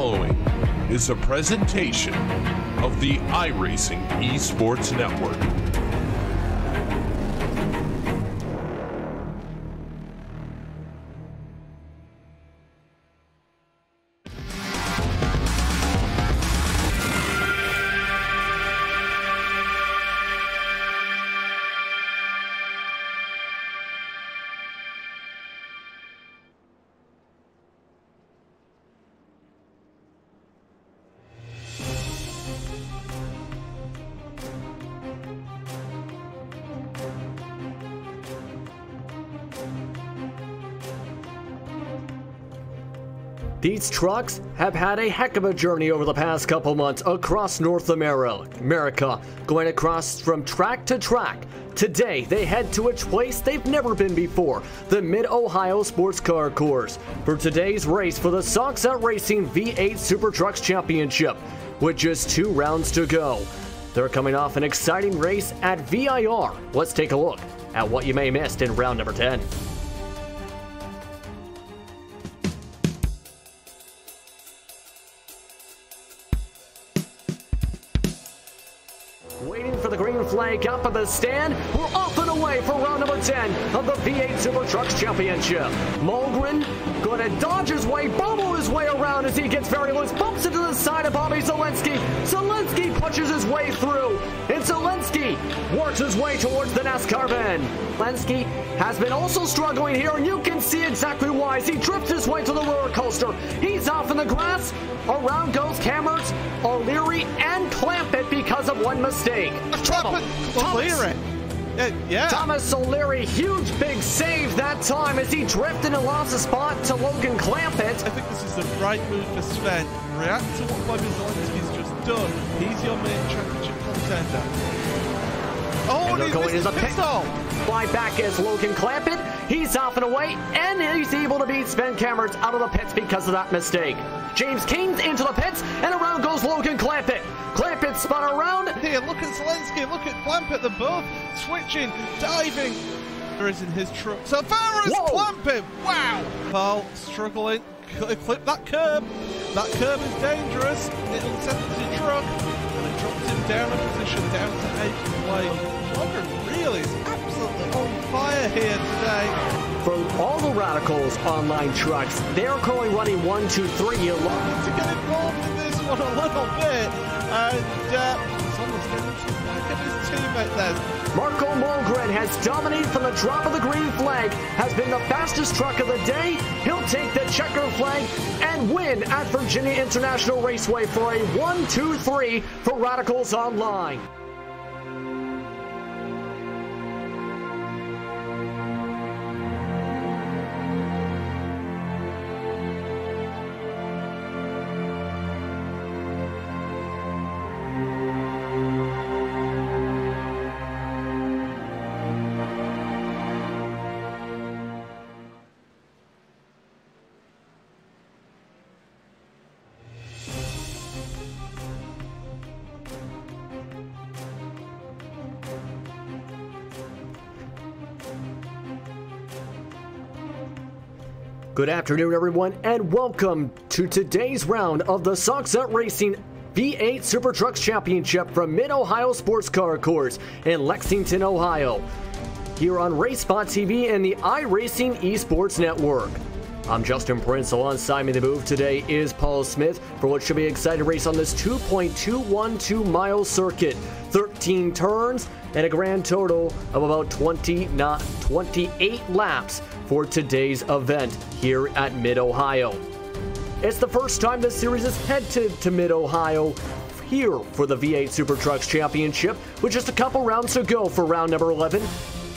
following is a presentation of the iRacing eSports Network. These trucks have had a heck of a journey over the past couple months across North America, going across from track to track. Today, they head to a place they've never been before, the Mid-Ohio Sports Car Course, for today's race for the Soxette Racing V8 SuperTrucks Championship, with just 2 rounds to go. They're coming off an exciting race at VIR. Let's take a look at what you may have missed in round number 10. Waiting for the green flag up at the stand, we're off and away for round number 10 of the V8 SuperTrucks Championship. Mulgren going to dodge his way, bubble his way around as he gets very loose, bumps into the side of Bobby Zelensky. Zelensky punches his way through, and Zelensky works his way towards the NASCAR bend. Zelensky has been also struggling here, and you can see exactly why as he drifts his way to the roller coaster. He's off in the grass. Around goes Cameras, O'Leary, and Clampett because of one mistake. Thomas O'Leary, huge big save that time as he drifted and lost a spot to Logan Clampett. I think this is the right move for Sven. React to what Bobby Zelensky's just done. He's your main championship contender. Oh, and he's missed his pistol! Fly back as Logan Clampett. He's off and away, and he's able to beat Sven Cameras out of the pits because of that mistake. James King's into the pits, and around goes Logan Clampett. Clampett spun around. Here, look at Zelensky, look at Clampett. They're both switching, diving. There is in his truck. So far as Clampett. Wow. Paul struggling. Clip that curb. That curb is dangerous. It unsettles your truck. And it drops him down a position, down to 8th place. Logan really is absolutely on fire here today. For all the Radicals online trucks, they're currently running 1, 2, 3. You love to get involved in this one a little bit, and he's almost getting to the back of his teammate there. Marco Mulgren has dominated from the drop of the green flag, has been the fastest truck of the day. He'll take the checker flag and win at Virginia International Raceway for a 1, 2, 3 for Radicals online. Good afternoon, everyone, and welcome to today's round of the Soxette Racing V8 SuperTrucks Championship from Mid-Ohio Sports Car Course in Lexington, Ohio, here on RaceSpot TV and the iRacing eSports Network. I'm Justin Prince. Alongside me in the booth today is Paul Smith for what should be an exciting race on this 2.212 mile circuit. 13 turns and a grand total of about 28 laps for today's event here at Mid-Ohio. It's the first time this series has headed to Mid-Ohio here for the V8 SuperTrucks Championship, with just a couple rounds to go for round number 11.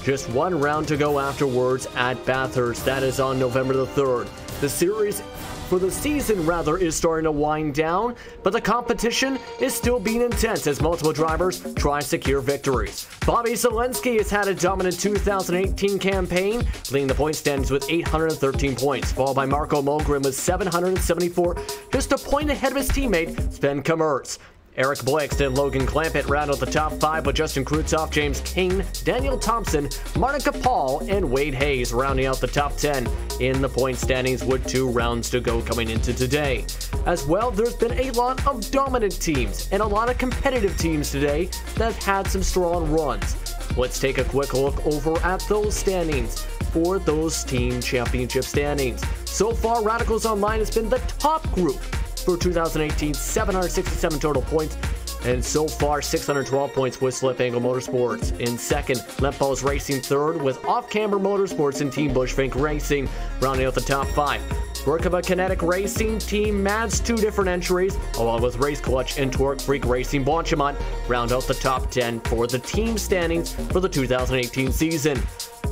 Just 1 round to go afterwards at Bathurst. That is on November the 3rd. The series for the season is starting to wind down, but the competition is still being intense as multiple drivers try to secure victories. Bobby Zelensky has had a dominant 2018 campaign, leading the point standings with 813 points, followed by Marco Mulgren with 774, just a point ahead of his teammate Sven Cameras. Eric Blixt and Logan Clampett round out the top 5, with Justin Krutzoff, James Kane, Daniel Thompson, Martin Paul, and Wade Hayes rounding out the top 10 in the point standings with 2 rounds to go coming into today. As well, there's been a lot of dominant teams and a lot of competitive teams today that have had some strong runs. Let's take a quick look over at those standings for those team championship standings. So far, Radicals Online has been the top group for 2018, 767 total points, and so far 612 points with Slip Angle Motorsports in second. Lempos Racing third, with Off Camber Motorsports and Team Bushfink Racing rounding out the top 5. Workava Kinetic Racing, Team Mads 2 different entries, along with Race Clutch and Torque Freak Racing Bonchemont round out the top 10 for the team standings for the 2018 season.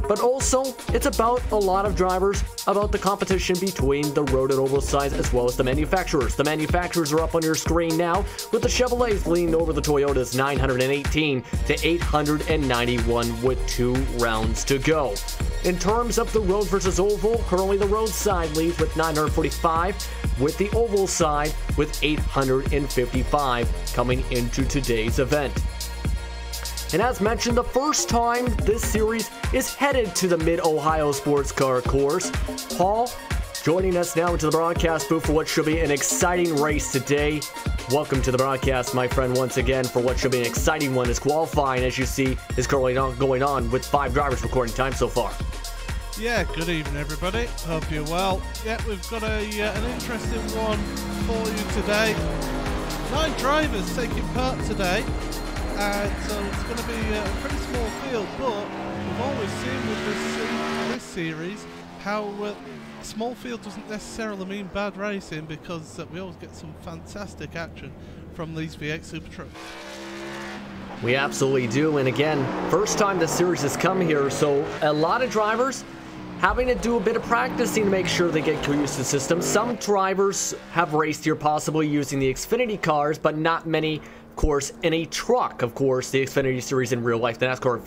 But also, it's about a lot of drivers, about the competition between the road and oval sides as well as the manufacturers. The manufacturers are up on your screen now, with the Chevrolets leading over the Toyotas 918 to 891 with 2 rounds to go. In terms of the road versus oval, currently the road side leads with 945, with the oval side with 855 coming into today's event. And as mentioned, the first time this series is headed to the Mid-Ohio Sports Car Course. Paul, joining us now into the broadcast booth for what should be an exciting race today. Welcome to the broadcast, my friend, once again, for what should be an exciting one, as qualifying, as you see, is currently going on with 5 drivers recording time so far. Yeah, good evening, everybody. Hope you're well. Yeah, we've got an interesting one for you today. 9 drivers taking part today. So it's going to be a pretty small field, but we've always seen with this series how small field doesn't necessarily mean bad racing, because we always get some fantastic action from these V8 SuperTrucks. We absolutely do, and again, first time the series has come here, so a lot of drivers having to do a bit of practicing to make sure they get used to the system. Some drivers have raced here possibly using the Xfinity cars, but not many, of course, in a truck. Of course, the Xfinity Series in real life, the NASCAR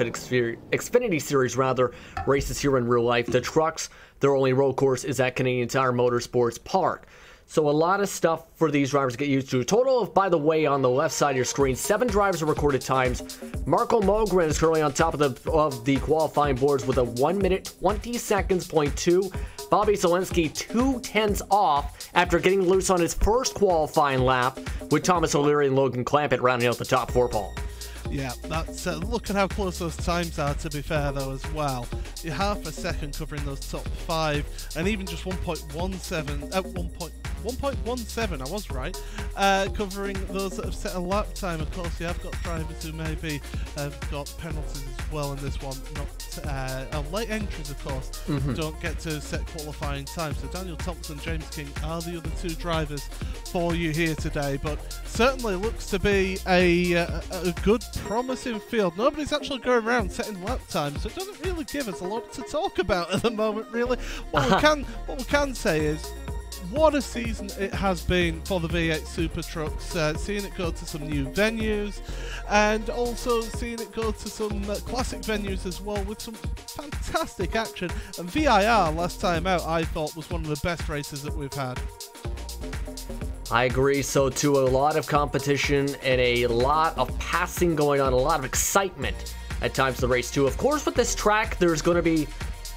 Xfinity Series rather, races here in real life. The trucks, their only road course is at Canadian Tire Motorsports Park. So a lot of stuff for these drivers to get used to. Total of, by the way, on the left side of your screen, 7 drivers have recorded times. Marco Mogren is currently on top of the qualifying boards with a 1 minute 20 seconds .2. Bobby Zelensky 2/10 off after getting loose on his first qualifying lap, with Thomas O'Leary and Logan Clampett rounding out the top 4, Paul. Yeah, that's look at how close those times are, to be fair, though, as well. You're half a second covering those top 5, and even just 1.17, 1.17, I was right, covering those that have set a lap time. Of course, you have got drivers who maybe have got penalties as well in this one. Not late entries, of course, don't get to set qualifying time. So Daniel Thompson and James King are the other 2 drivers for you here today, but certainly looks to be a good, promising field. Nobody's actually going around setting lap times, so it doesn't really give us a lot to talk about at the moment, really. What we can say is, what a season it has been for the V8 SuperTrucks, seeing it go to some new venues, and also seeing it go to some classic venues as well, with some fantastic action. And VIR, last time out, I thought was one of the best races that we've had. I agree, so too. A lot of competition and a lot of passing going on, a lot of excitement at times in the race too. Of course, with this track, there's going to be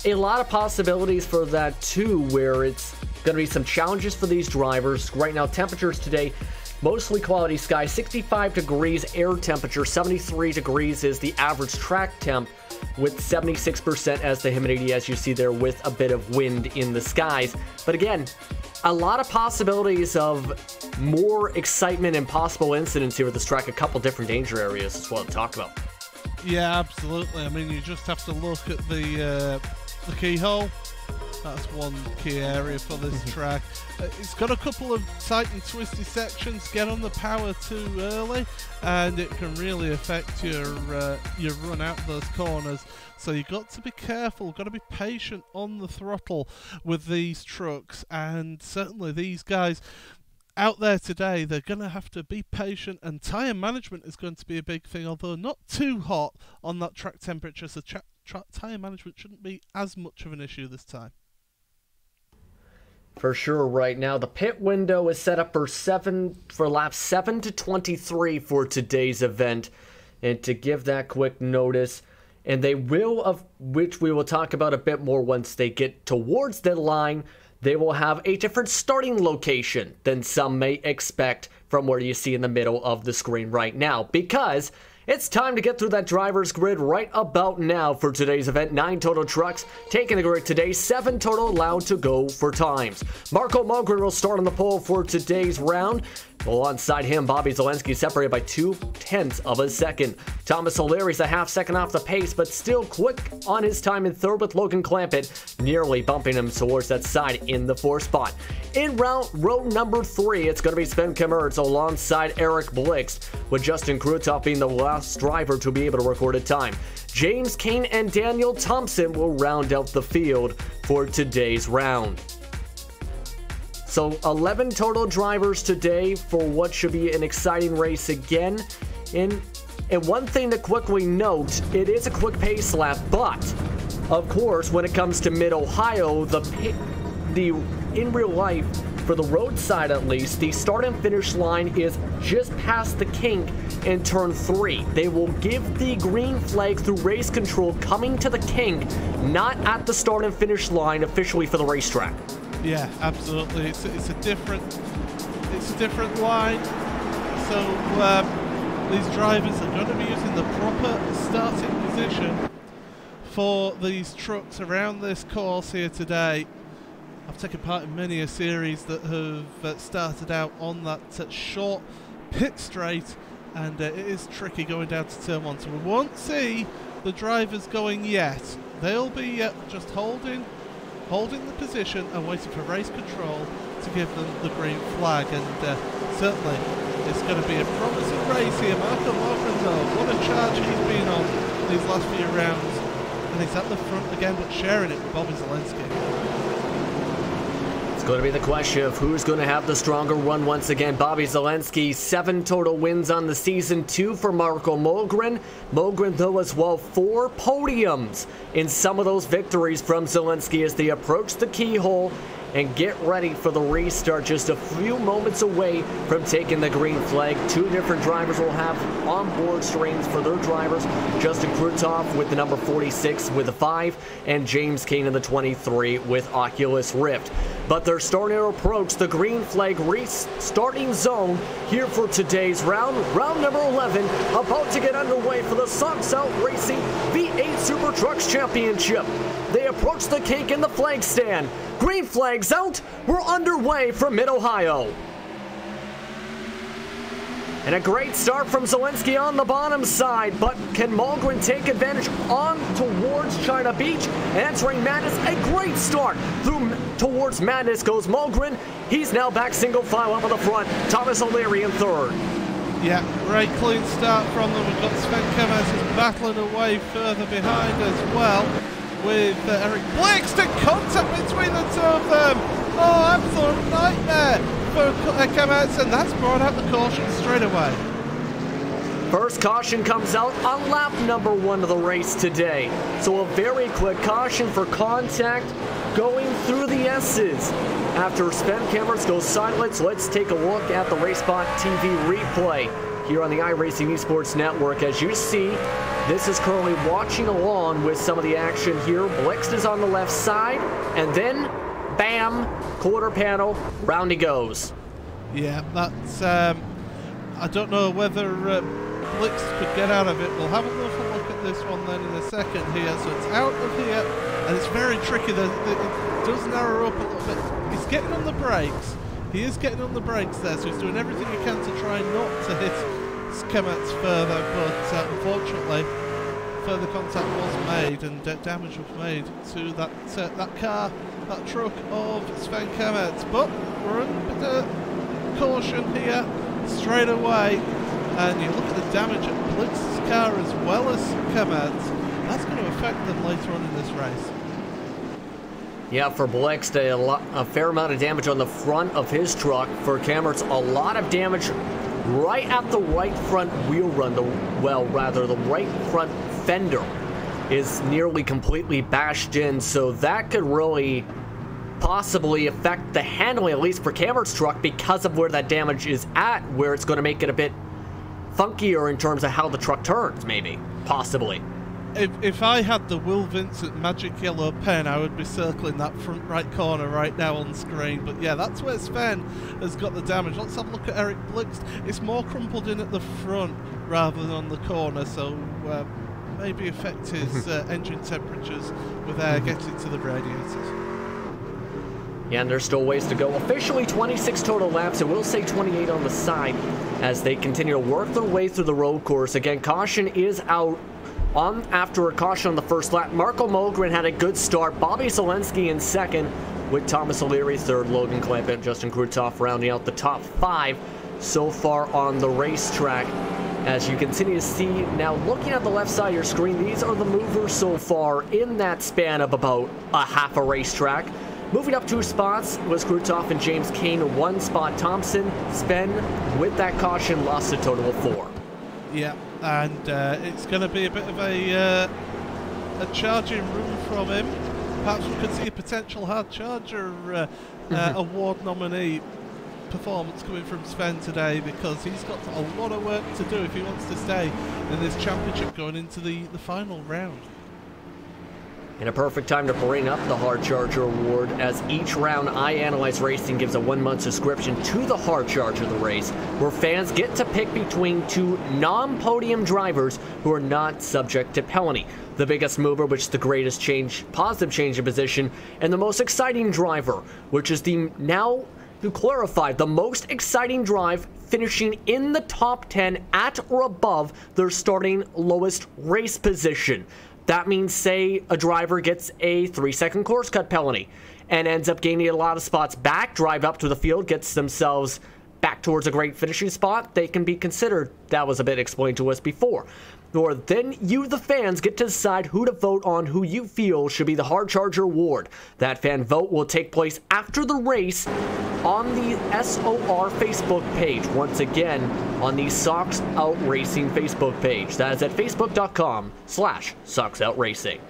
a lot of possibilities for that too, where it's going to be some challenges for these drivers. Right now, temperatures today, mostly cloudy sky, 65 degrees air temperature, 73 degrees is the average track temp, with 76% as the humidity, as you see there, with a bit of wind in the skies. But again, a lot of possibilities of more excitement and possible incidents here with this track. A couple different danger areas as well to talk about. Yeah, absolutely. I mean, you just have to look at the keyhole. That's one key area for this track. It's got a couple of tight and twisty sections. Get on the power too early, and it can really affect your run out those corners. So you've got to be careful, got to be patient on the throttle with these trucks, and certainly these guys out there today, they're going to have to be patient, and tyre management is going to be a big thing, although not too hot on that track temperature, so tyre management shouldn't be as much of an issue this time. for sure right now. The pit window is set up for laps 7 to 23 for today's event. And to give that quick notice, and they will, of which we will talk about a bit more once they get towards the line, they will have a different starting location than some may expect from where you see in the middle of the screen right now, because it's time to get through that driver's grid right about now for today's event. 9 total trucks taking the grid today, 7 total allowed to go for times. Marco Mogren will start on the pole for today's round. Alongside him, Bobby Zalenski separated by 0.2 of a second. Thomas O'Leary's a half second off the pace, but still quick on his time in third, with Logan Clampett nearly bumping him towards that side in the 4th spot. In row number 3, it's going to be Sven Kammertz alongside Eric Blixt, with Justin Krutov being the last driver to be able to record a time. James Kane and Daniel Thompson will round out the field for today's round. So 11 total drivers today for what should be an exciting race again. And one thing to quickly note, it is a quick pace lap, but of course when it comes to Mid-Ohio, in real life, for the roadside at least, the start and finish line is just past the kink in turn 3. They will give the green flag through race control coming to the kink, not at the start and finish line officially for the racetrack. Yeah, absolutely. It's a different line. So these drivers are going to be using the proper starting position for these trucks around this course here today. I've taken part in many a series that have started out on that short pit straight, and it is tricky going down to turn 1. So we won't see the drivers going yet. They'll be just holding the position and waiting for race control to give them the green flag, and certainly it's going to be a promising race here. Marco Mogren, though, what a charge he's been on these last few rounds, and he's at the front again, but sharing it with Bobby Zalenski. It's going to be the question of who's going to have the stronger run once again. Bobby Zalenski, 7 total wins on the season, 2 for Marco Mogren. Mogren, though, as well, 4 podiums in some of those victories from Zalenski as they approach the keyhole and get ready for the restart, just a few moments away from taking the green flag. 2 different drivers will have onboard screens for their drivers. Justin Krutov with the number 46 with the 5, and James Kane in the 23 with Oculus Rift. But they're starting to approach the green flag restarting zone here for today's round. Round number 11 about to get underway for the Sox Out Racing V8 Super Trucks Championship. They approach the cake in the flag stand. Green flags out. We're underway from Mid-Ohio. And a great start from Zalenski on the bottom side, but can Mogren take advantage on towards China Beach? And entering Madness, a great start towards Madness goes Mogren. He's now back single file up on the front. Thomas O'Leary in third. Yeah, great clean start from them. We've got Sven Kammertz who's battling away further behind as well, with Eric Blixt in contact between the two of them. Oh, absolute nightmare for Kammertz, and that's brought out the caution straight away. First caution comes out on lap number 1 of the race today. So a very quick caution for contact going through the S's. After Sven Kammertz goes silent, so let's take a look at the RaceSpot TV replay here on the iRacing eSports Network. As you see, this is currently watching along with some of the action here. Blixt is on the left side, and then, bam, quarter panel, round he goes. Yeah, that's, I don't know whether Blixt could get out of it. We'll have a little look at this one then in a second here. So it's out of here, and it's very tricky. It does narrow up a little bit. He's getting on the brakes. He is getting on the brakes there, so he's doing everything he can to try not to hit Kammertz further, but unfortunately further contact was made, and damage was made to that car, that truck of Sven Kammertz. But we're under caution here straight away, and you look at the damage at Blixt's car as well as Kammertz. That's going to affect them later on in this race. Yeah, for Blixt, a fair amount of damage on the front of his truck. For Kammertz, a lot of damage right at the right front wheel run. The right front fender is nearly completely bashed in, so that could really possibly affect the handling, at least for Cameron's truck, because of where that damage is at, where it's going to make it a bit funkier in terms of how the truck turns, maybe. Possibly. If I had the Will Vincent magic yellow pen, I would be circling that front right corner right now on screen. But yeah, that's where Sven has got the damage. Let's have a look at Eric Blixt. It's more crumpled in at the front rather than on the corner, so maybe affect his engine temperatures with air getting to the radiators. Yeah, and there's still ways to go. Officially 26 total laps, and we'll say 28 on the side as they continue to work their way through the road course. Again, caution is out on after a caution on the first lap. Marco Mogren had a good start. Bobby Zelensky in second, with Thomas O'Leary third. Logan Clampett and Justin Krutov rounding out the top 5 so far on the racetrack. As you continue to see, now looking at the left side of your screen, these are the movers so far in that span of about a half a racetrack. Moving up 2 spots was Krutov and James Kane, 1 spot. Thompson, Sven, with that caution, lost a total of 4. Yeah, and it's going to be a bit of a charging run from him. Perhaps we could see a potential hard charger award nominee performance coming from Sven today, because he's got a lot of work to do if he wants to stay in this championship going into the final round. And a perfect time to bring up the Hard Charger Award, as each round iAnalyze Racing gives a 1-month subscription to the Hard Charger of the race, where fans get to pick between 2 non-podium drivers who are not subject to penalty. The biggest mover, which is the greatest change, positive change in position, and the most exciting driver, which is the, now to clarify, the most exciting drive finishing in the top 10 at or above their starting lowest race position. That means, say, a driver gets a 3-second course cut penalty and ends up gaining a lot of spots back, drive up to the field, gets themselves back towards a great finishing spot, they can be considered. That was a bit explained to us before. Or then you, the fans, get to decide who to vote on, who you feel should be the Hard Charger Award. That fan vote will take place after the race on the SOR Facebook page. Once again, on the Sox Out Racing Facebook page. That is at facebook.com/SoxOutRacing.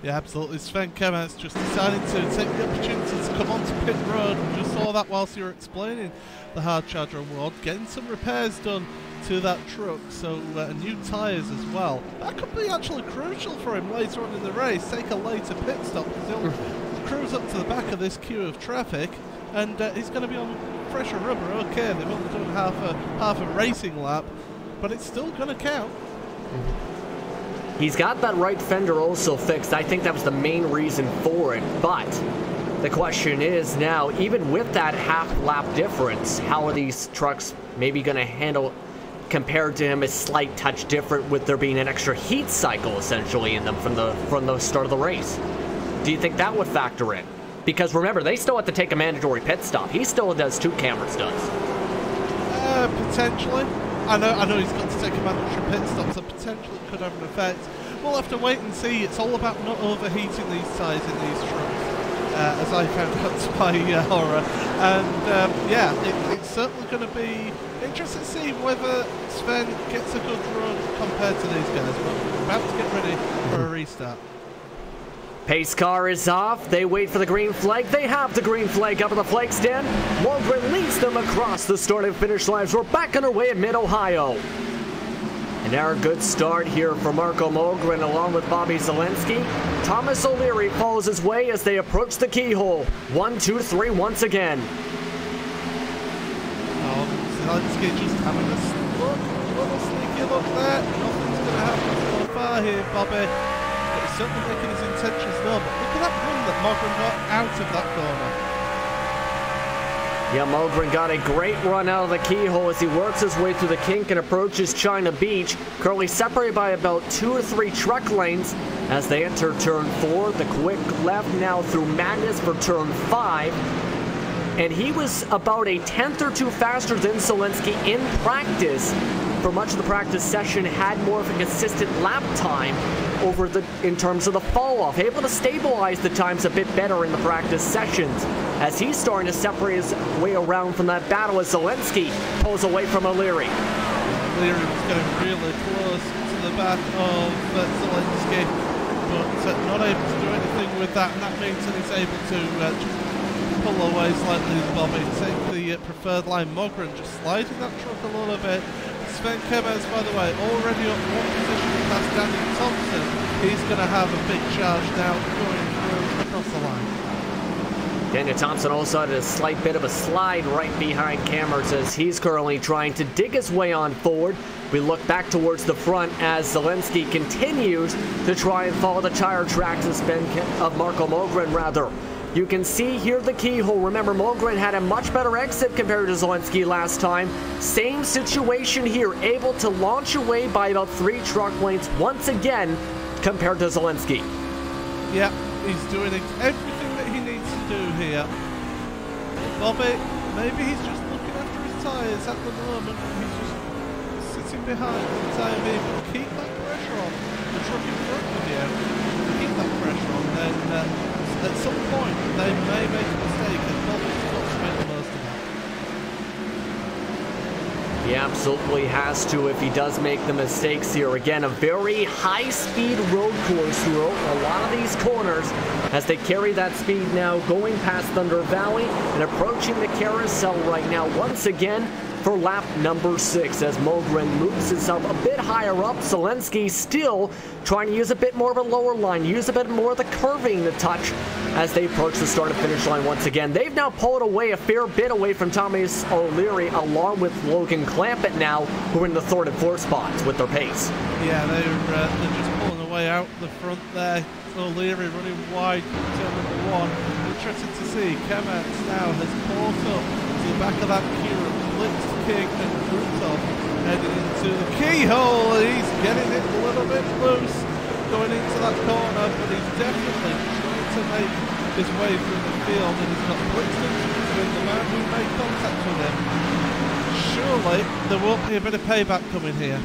Yeah, absolutely. Sven Kemer's just decided to take the opportunity to come onto pit road. We just saw that whilst you were explaining the Hard Charger Award, getting some repairs done to that truck, so new tyres as well. That could be actually crucial for him later on in the race. Take a later pit stop, because he'll cruise up to the back of this queue of traffic, and he's going to be on fresher rubber. Okay, they've only done half a racing lap, but it's still going to count. He's got that right fender also fixed. I think that was the main reason for it, but the question is now, even with that half-lap difference, how are these trucks maybe going to handle, compared to him, a slight touch different with there being an extra heat cycle essentially in them from the start of the race? Do you think that would factor in? Because remember, they still have to take a mandatory pit stop. He still does 2, Cameras does. Potentially. I know he's got to take a mandatory pit stop, so potentially it could have an effect. We'll have to wait and see. It's all about not overheating these tyres in these trucks, as I found out by horror. And yeah, it's certainly going to be interesting to see whether Sven gets a good run compared to these guys. But we're about to get ready for a restart. Pace car is off. They wait for the green flag. They have the green flag up at the flag stand. Mogren leads them across the start and finish lines. We're back underway at Mid-Ohio. And now a good start here for Marco Mogren along with Bobby Zelensky. Thomas O'Leary follows his way as they approach the keyhole. 1, 2, 3 once again. Oh, Zelensky just having a little sneaky look there. Nothing's going to happen so far here, Bobby. But he's certainly making his intentions known. But look at that run that Mogren got out of that corner. Yeah, Mogren got a great run out of the keyhole as he works his way through the kink and approaches China Beach. Currently separated by about 2 to 3 truck lanes as they enter turn 4. The quick left now through Magnus for turn 5. And he was about a 10th or 2 faster than Zelensky in practice. For much of the practice session, had more of a consistent lap time in terms of the fall off, able to stabilize the times a bit better in the practice sessions as he's starting to separate his way around from that battle as Zelensky pulls away from O'Leary. O'Leary was getting really close to the back of Zelensky, but not able to do anything with that, and that means that he's able to pull away slightly, Bobby. Take the preferred line. Mogren just sliding that truck a little bit. Sven Kemers, by the way, already up one position past Daniel Thompson. He's going to have a big charge now going through across the line. Daniel Thompson also had a slight bit of a slide right behind Cameras as he's currently trying to dig his way on forward. We look back towards the front as Zelensky continues to try and follow the tire tracks of Marco Mogren, rather. You can see here the keyhole. Remember, Mogren had a much better exit compared to Zelensky last time. Same situation here, able to launch away by about 3 truck lengths once again compared to Zelensky. Yeah, he's doing everything that he needs to do here. Bobby, maybe he's just looking after his tyres at the moment. He's just sitting behind the tyre vehicle. Keep that pressure on. The truck in front of you. Keep that pressure on, then at some point they may make a mistake and Bobby's got to make the most of it. He absolutely has to if he does make the mistakes here. Again, a very high-speed road course through a lot of these corners as they carry that speed now, going past Thunder Valley and approaching the carousel right now once again for lap number 6 as Mogren moves himself a bit higher up. Zelensky still trying to use a bit more of a lower line, use a bit more of the curving to touch as they approach the start and finish line once again. They've now pulled away a fair bit away from Thomas O'Leary along with Logan Clampett now, who are in the 3rd and 4th spots with their pace. Yeah, they're just pulling away out the front there. O'Leary running wide turn number 1. Interesting to see. Kemets now has caught up to the back of that queue. Blitz, King and Krutov heading into the keyhole. He's getting it a little bit loose going into that corner, but he's definitely trying to make his way through the field, and he's got Blitz with the man who made contact with him. Surely there won't be a bit of payback coming here.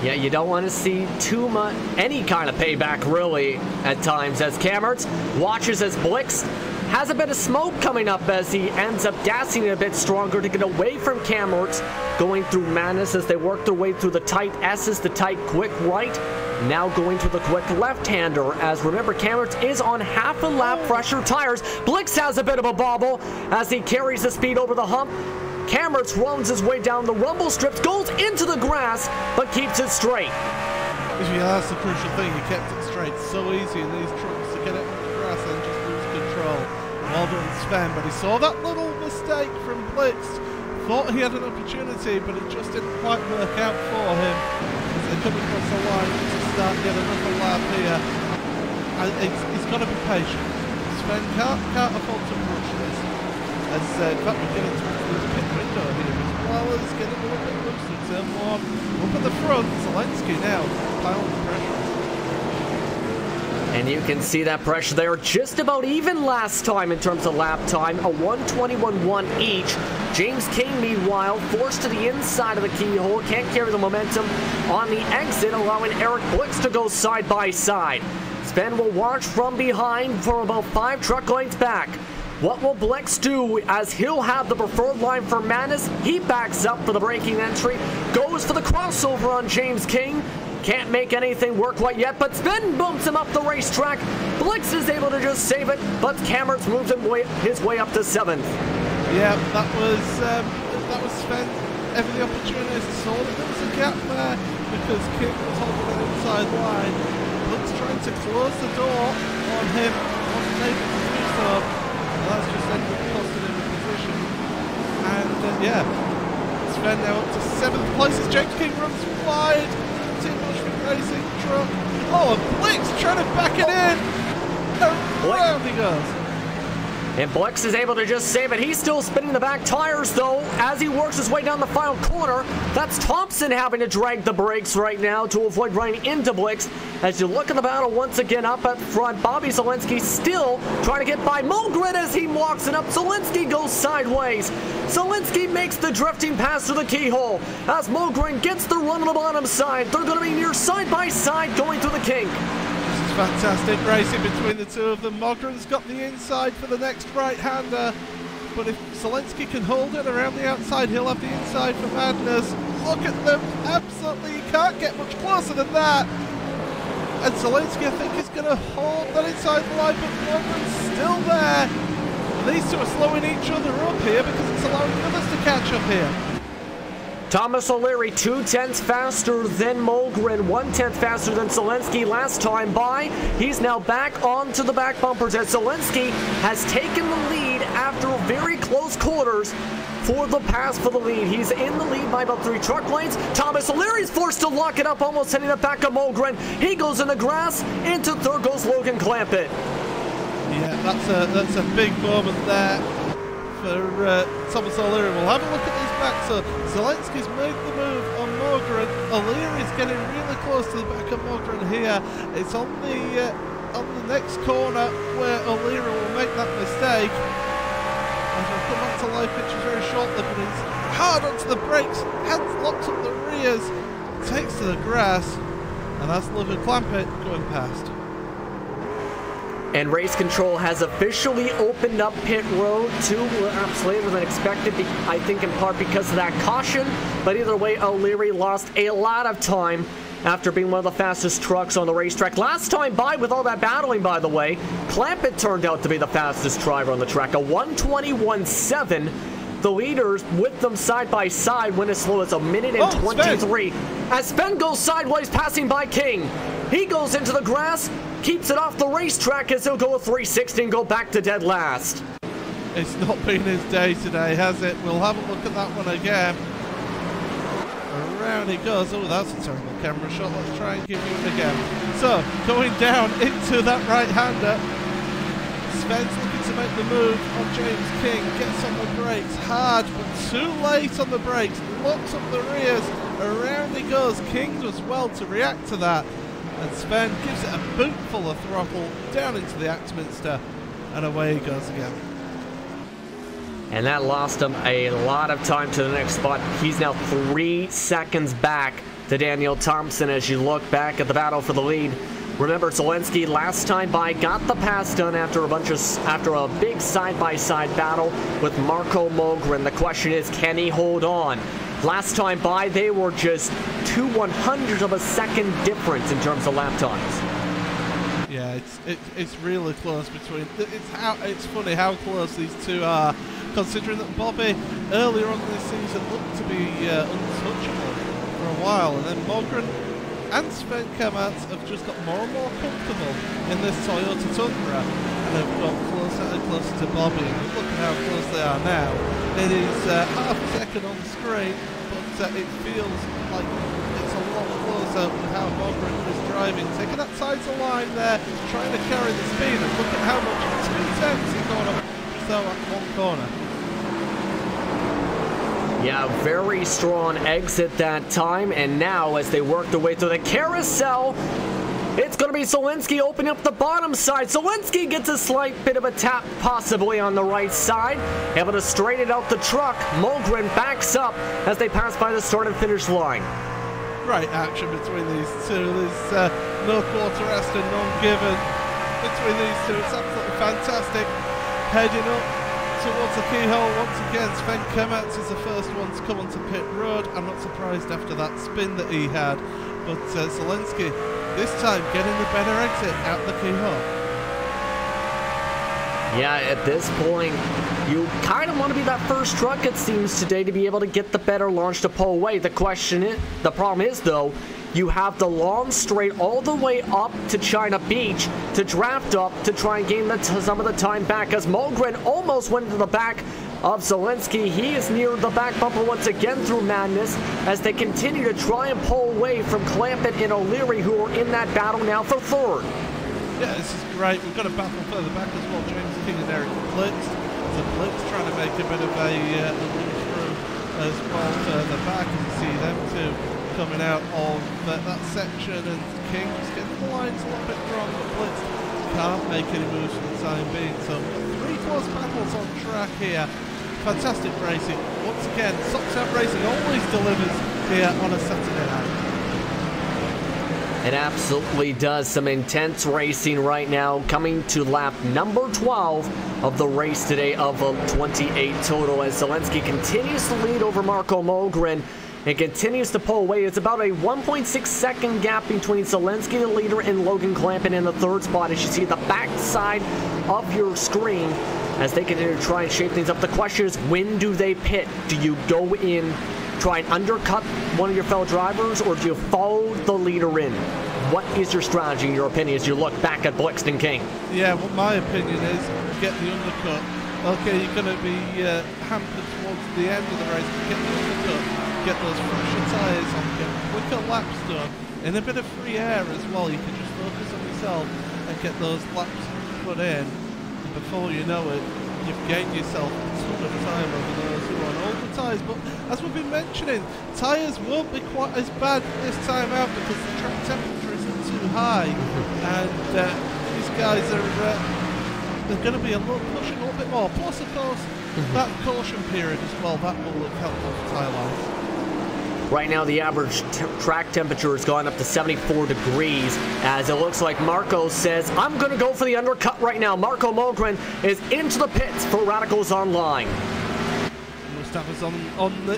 Yeah, you don't want to see too much, any kind of payback really at times as Camerts watches as Blix has a bit of smoke coming up as he ends up gassing it a bit stronger to get away from Camerts, going through Madness as they work their way through the tight S's, the tight quick right, now going to the quick left-hander as remember Camerts is on half a lap fresher tires. Blix has a bit of a bobble as he carries the speed over the hump. Camerts runs his way down the rumble strips, goes into the grass, but keeps it straight. Yeah, that's the crucial thing. He kept it straight. So easy in these trucks to get it on the grass and just lose control. Well done, Sven, but he saw that little mistake from Blitz. Thought he had an opportunity, but it just didn't quite work out for him. As they come across the line to start getting another lap here. And he's got to be patient. Sven can't afford to rush this. As in fact, we're getting towards the pit window here as well as getting a little bit loose in turn 1. Up at the front, Zelensky now piling the pressure. And you can see that pressure there just about even last time in terms of lap time, a 1:21.1 each. James King, meanwhile, forced to the inside of the keyhole, can't carry the momentum on the exit, allowing Eric Blix to go side by side. Sven will watch from behind for about 5 truck lengths back. What will Blix do as he'll have the preferred line for Madness? He backs up for the braking entry, goes for the crossover on James King. Can't make anything work quite yet, but Sven bumps him up the racetrack. Blix is able to just save it, but Camerts moves his way up to 7th. Yeah, that was Sven having the opportunity. Saw that there was a gap there because King was holding an inside line. Blix trying to close the door on him, wasn't able to do so. That's just ended up costing him a position. And yeah, Sven now up to 7th place as James King runs wide. Team Bushwick Racing truck. Oh, and Blix trying to back it in. Around he goes. And Blix is able to just save it. He's still spinning the back tires, though, as he works his way down the final corner. That's Thompson having to drag the brakes right now to avoid running into Blix. As you look at the battle once again up at front, Bobby Zelensky still trying to get by Mogren as he walks it up. Zelensky goes sideways. Zelensky makes the drifting pass through the keyhole as Mogren gets the run on the bottom side. They're going to be near side by side going through the kink. Fantastic racing between the two of them. Mogren's got the inside for the next right-hander, but if Zelensky can hold it around the outside, he'll have the inside for Madness. Look at them, absolutely, you can't get much closer than that. And Zelensky, I think, is going to hold that inside the line, but Logan's still there. These two are slowing each other up here because it's allowing the others to catch up here. Thomas O'Leary 2/10 faster than Mogren, 1/10 faster than Zelensky last time by. He's now back onto the back bumpers as Zelensky has taken the lead after very close quarters for the pass for the lead. He's in the lead by about 3 truck lanes. Thomas O'Leary's forced to lock it up, almost sending it back to Mogren. He goes in the grass. Into third goes Logan Clampett. Yeah, that's a big moment there for Thomas O'Leary. We'll have a look at these back. So Zelensky's made the move on Mogren. O'Leary's getting really close to the back of Mogren here. It's on the next corner where O'Leary will make that mistake. And we'll come on to live pictures very shortly, but he's hard onto the brakes, locks up the rears, takes to the grass, and that's Logan Clampett going past. And race control has officially opened up pit road 2 laps later than expected, I think in part because of that caution. But either way, O'Leary lost a lot of time after being one of the fastest trucks on the racetrack. Last time by, with all that battling, by the way, Clampett turned out to be the fastest driver on the track, a 1:21.7. The leaders with them side by side went as slow as 1:23. As Sven goes sideways, passing by King. He goes into the grass, keeps it off the racetrack as he'll go a 360 and go back to dead last. It's not been his day today, has it? We'll have a look at that one again. Around he goes. Oh, that's a terrible camera shot. Let's try and give you it again. So, going down into that right-hander. Sven's looking to make the move on James King. Gets on the brakes hard, but too late on the brakes. Locks up the rears. Around he goes. King does well to react to that. And Sven gives it a boot full of throttle down into the Axminster. And away he goes again. And that lost him a lot of time to the next spot. He's now 3 seconds back to Daniel Thompson as you look back at the battle for the lead. Remember, Zelensky last time by got the pass done after a big side-by-side battle with Marco Mogren. The question is, can he hold on? Last time by, they were just 2/100ths of a second difference in terms of lap times. Yeah, it's really close between. It's funny how close these two are, considering that Bobby earlier on this season looked to be untouchable for a while, and then Mogren and Sven Kamats have just got more and more comfortable in this Toyota Tundra, and have got closer and closer to Bobby. And look at how close they are now. It is half a second on the screen, but it feels like it's a lot closer with how Mogren is driving, taking that side of the line there, trying to carry the speed, and look at how much 2/10 he's going up just out at one corner. Yeah, very strong exit that time, and now as they work their way through the carousel, it's going to be Zelensky opening up the bottom side. Zelensky gets a slight bit of a tap possibly on the right side, able to straighten out the truck. Mogren backs up as they pass by the start and finish line. Great action between these two. There's no quarter asked and none given between these two. It's absolutely fantastic. Heading up towards the keyhole once again. Sven Kamats is the first one to come onto pit road. I'm not surprised after that spin that he had, but Zelensky this time getting the better exit out the keyhole. Yeah, at this point, you kind of want to be that first truck, it seems, today to be able to get the better launch to pull away. The problem is, though, you have the long straight all the way up to China Beach to draft up to try and gain some of the time back, as Mogren almost went into the back of Zelensky. He is near the back bumper once again through madness as they continue to try and pull away from Clampett and O'Leary, who are in that battle now for third. Yeah, this is great. We've got a battle further back as well. James King and Eric Blitz. So Blitz trying to make a bit of a run through as well further back. You see them two coming out of that section, and King just getting the lines a little bit wrong, but Blitz can't make any moves for the time being. So 3 close battles on track here. Fantastic racing. Once again, Socks Out Racing always delivers here on a Saturday night. It absolutely does. Some intense racing right now, coming to lap number 12 of the race today of 28 total, as Zelensky continues to lead over Marco Mogren. and continues to pull away. It's about a 1.6 second gap between Zelensky, the leader, and Logan Clampett in the third spot, as you see the back side of your screen as they continue to try and shape things up. The question is, when do they pit? Do you go in, try and undercut one of your fellow drivers, or do you follow the leader in? What is your strategy, in your opinion, as you look back at Blixton King? Yeah, well, my opinion is get the undercut. Okay, you're going to be hampered towards the end of the race. Get the undercut, get those fresher tyres on, get quicker laps done. In a bit of free air as well, you can just focus on yourself and get those laps put in. And before you know it, you've gained yourself a ton of time over those who are on older tyres. But as we've been mentioning, tyres won't be quite as bad this time out because the track temperature isn't too high, and these guys are they're going to be pushing a little bit more. Plus, of course, that caution period as well, that will have helped with the tyre lines. Right now, the average track temperature has gone up to 74 degrees, as it looks like Marco says, I'm going to go for the undercut right now. Marco Mogren is into the pits for Radicals Online. Mustafa's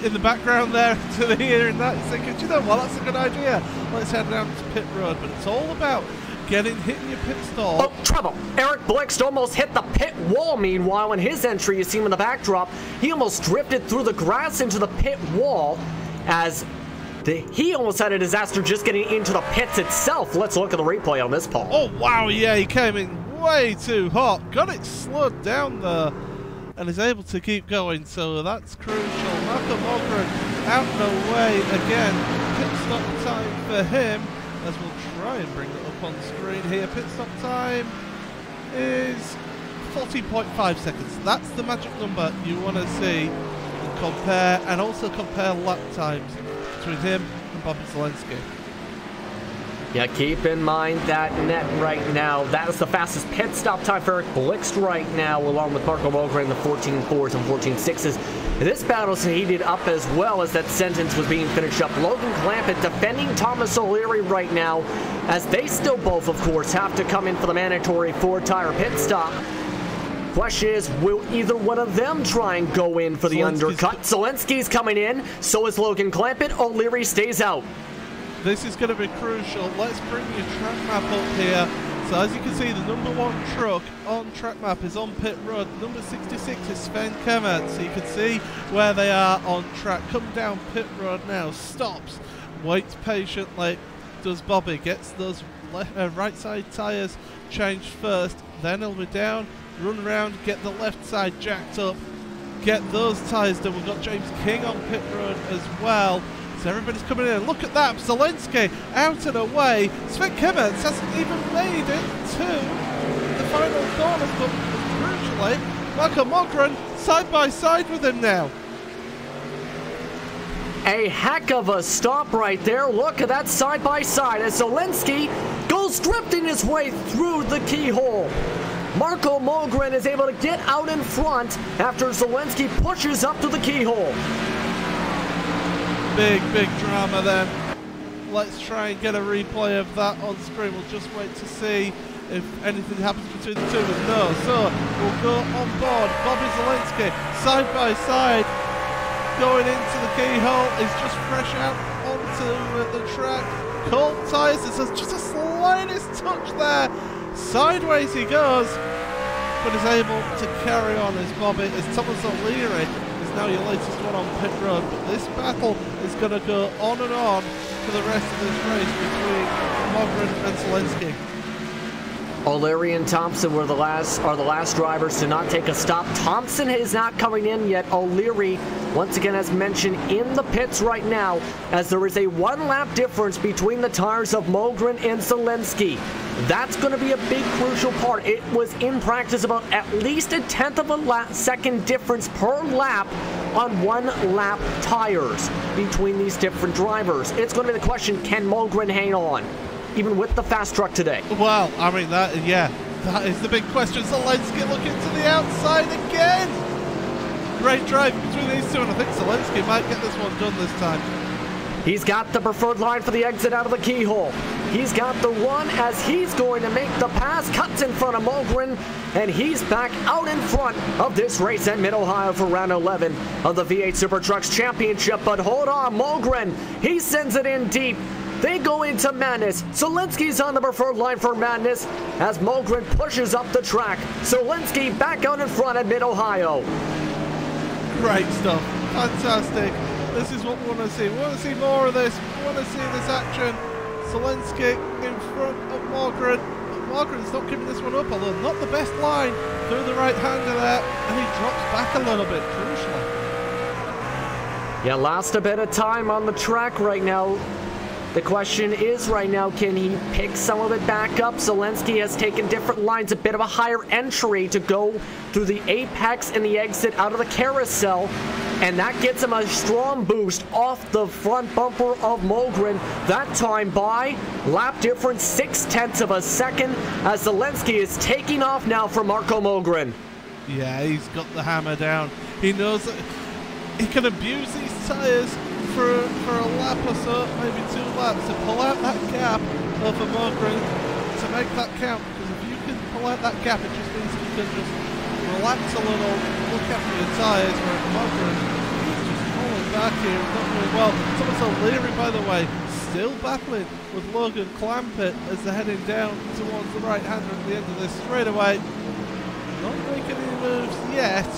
in the background there to hearing that. He's thinking, you know what, that's a good idea. Let's head down to pit road. But it's all about hitting your pit stall. Oh, trouble. Eric Blixt almost hit the pit wall. Meanwhile, in his entry, you see him in the backdrop, he almost drifted through the grass into the pit wall, as he almost had a disaster just getting into the pits itself. Let's look at the replay on this, Paul. Oh, wow, yeah, he came in way too hot. Got it slowed down there and is able to keep going, so that's crucial. Marco Mogren out and away again. Pit stop time for him, as we'll try and bring it up on screen here. Pit stop time is 40.5 seconds. That's the magic number you want to see and compare, and also compare lap times between him and Bobby Zelensky. Yeah, keep in mind that net right now, that is the fastest pit stop time for Eric Blixt right now, along with Marco Mogren in the 14.4s and 14.6s. This battle's heated up as well as that sentence was being finished up. Logan Clampett defending Thomas O'Leary right now, as they still both, of course, have to come in for the mandatory 4-tire pit stop. Question is, will either one of them try and go in for the undercut? Zelensky's coming in, so is Logan Clampett. O'Leary stays out. This is going to be crucial. Let's bring your track map up here. So as you can see, the number 1 truck on track map is on pit road. Number 66 is Sven Kemmert. So you can see where they are on track. Come down pit road now. Stops. Waits patiently. Does Bobby. Gets those right side tyres changed first. Then he'll be down. Run around. Get the left side jacked up. Get those tyres done. We've got James King on pit road as well. So everybody's coming in. Look at that. Zelensky out and away. Sven Kemmert hasn't even made it to the final corners, but crucially, Marco Mogren side by side with him now. A heck of a stop right there. Look at that side by side as Zelensky goes drifting his way through the keyhole. Marco Mogren is able to get out in front after Zelensky pushes up to the keyhole. Big drama then. Let's try and get a replay of that on screen. We'll just wait to see if anything happens between the two of them. No, so we'll go on board. Bobby Zelensky side by side going into the keyhole. He's just fresh out onto the track. Cold tyres. There's just a slightest touch there. Sideways he goes, but is able to carry on as Bobby, as Thomas O'Leary is now your latest one on pit road. But this battle is going to go on and on for the rest of this race between Mogren and Zelensky. O'Leary and Thompson are the last drivers to not take a stop. Thompson is not coming in yet. O'Leary, once again, as mentioned, in the pits right now, as there is a 1-lap difference between the tires of Mogren and Zelensky. That's going to be a big crucial part. It was in practice about at least a 1/10 of a second difference per lap on 1-lap tires between these different drivers. It's going to be the question, can Mogren hang on, even with the fast truck today? Well, I mean, that is the big question. Zelensky looking to the outside again. Great drive between these two, and I think Zelensky might get this one done this time. He's got the preferred line for the exit out of the keyhole. He's got the run as he's going to make the pass, cuts in front of Mogren, and he's back out in front of this race at Mid-Ohio for round 11 of the V8 SuperTrucks Championship. But hold on, Mogren, he sends it in deep. They go into Madness. Solinsky's on the preferred line for Madness as Mogren pushes up the track. Solinsky back out in front at Mid-Ohio. Great stuff. Fantastic. This is what we want to see. We want to see more of this. We want to see this action. Solinsky in front of Mogren. Mogren's not giving this one up, although not the best line through the right-hander there. And he drops back a little bit, crucially. Yeah, lost a bit of time on the track right now. The question is right now, can he pick some of it back up? Zelensky has taken different lines, a bit of a higher entry to go through the apex and the exit out of the carousel. And that gets him a strong boost off the front bumper of Mogren. That time by lap difference 0.6 of a second as Zelensky is taking off now from Marco Mogren. Yeah, he's got the hammer down. He knows that he can abuse these tyres for a lap or so, maybe 2 laps, to pull out that gap over Mogren to make that count. Because if you can pull out that gap, it just means you can just relax a little, look after your tyres, where Mogren is just pulling back here, not doing well. Thomas O'Leary, by the way, still battling with Logan Clampett as they're heading down towards the right-hander at the end of this straightaway. Not making any moves yet,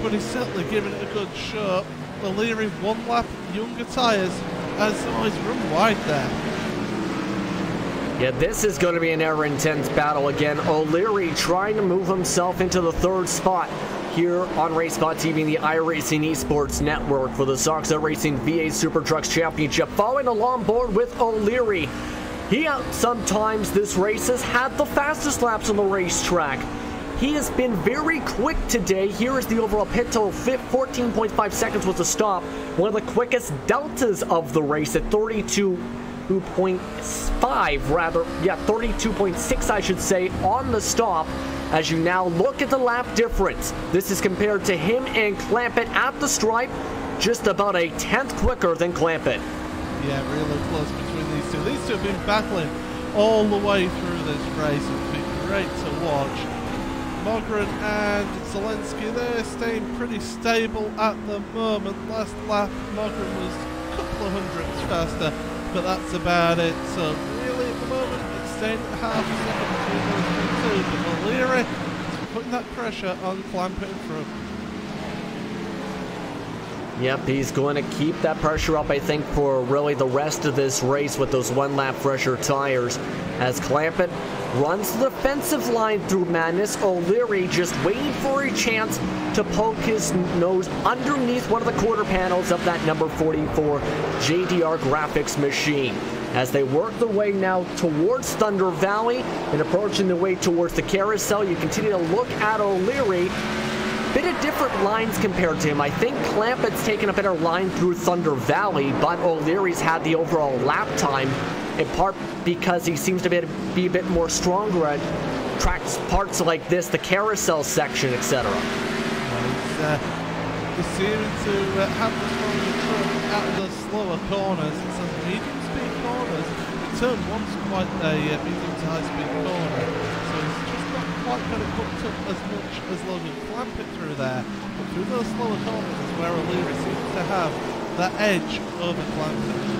but he's certainly giving it a good shot. O'Leary 1 lap younger tyres as he's run wide there. Yeah, this is going to be an ever-intense battle again. O'Leary trying to move himself into the 3rd spot here on RaceSpot TV and the iRacing eSports Network for the Soxa Racing V8 SuperTrucks Championship. Following along board with O'Leary, he sometimes this race has had the fastest laps on the racetrack. He has been very quick today. Here is the overall pit total. 14.5 seconds was the stop. One of the quickest deltas of the race at 32.5 rather. Yeah, 32.6 I should say on the stop. As you now look at the lap difference, this is compared to him and Clampett at the stripe. Just about a 10th quicker than Clampett. Yeah, really close between these two. These two have been battling all the way through this race. It's been great to watch. Mogren and Zelensky, they're staying pretty stable at the moment. Last lap, Mogren was a couple of hundredths faster, but that's about it. So really at the moment, it's staying at half a second between those two. But O'Leary is putting that pressure on Clampett in front. Yep, he's going to keep that pressure up, I think, for really the rest of this race with those 1 lap fresher tires. As Clampett runs the defensive line through Madness, O'Leary just waiting for a chance to poke his nose underneath one of the quarter panels of that number 44 JDR graphics machine. As they work their way now towards Thunder Valley and approaching their way towards the carousel, you continue to look at O'Leary. Bit of different lines compared to him. I think Clampett's taken a better line through Thunder Valley, but O'Leary's had the overall lap time, in part because he seems to be a bit more stronger at parts like this, the carousel section, etc. He's seeming to have the stronger truck out of the slower corners. It's some medium-speed corners. The turn 1's quite a medium to high-speed corner, so he's just not quite got it hooked up as much as Logan Clampett through there. But through those slower corners is where O'Leary seems to have that edge over Clampett.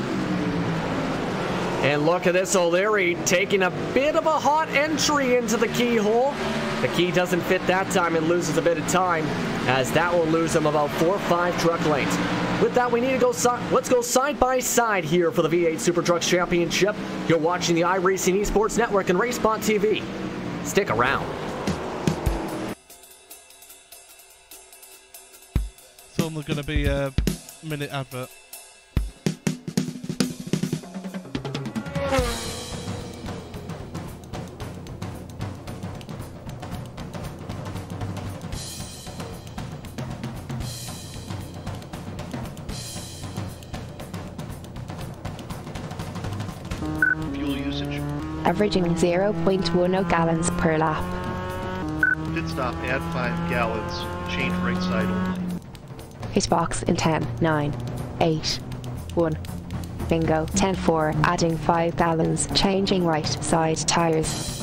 And look at this, O'Leary taking a bit of a hot entry into the keyhole. The key doesn't fit that time and loses a bit of time, as that will lose him about 4 or 5 truck lengths. With that, we need to go let's go side by side here for the V8 SuperTrucks Championship. You're watching the iRacing eSports Network and RaceSpot TV. Stick around. It's only going to be a minute advert. Fuel usage. Averaging 0.10 gallons per lap. Pit stop, add 5 gallons. Change right side only. Hitchbox in 10, 9, 8, 1. Bingo. 10-4, adding 5 gallons, changing right side tires.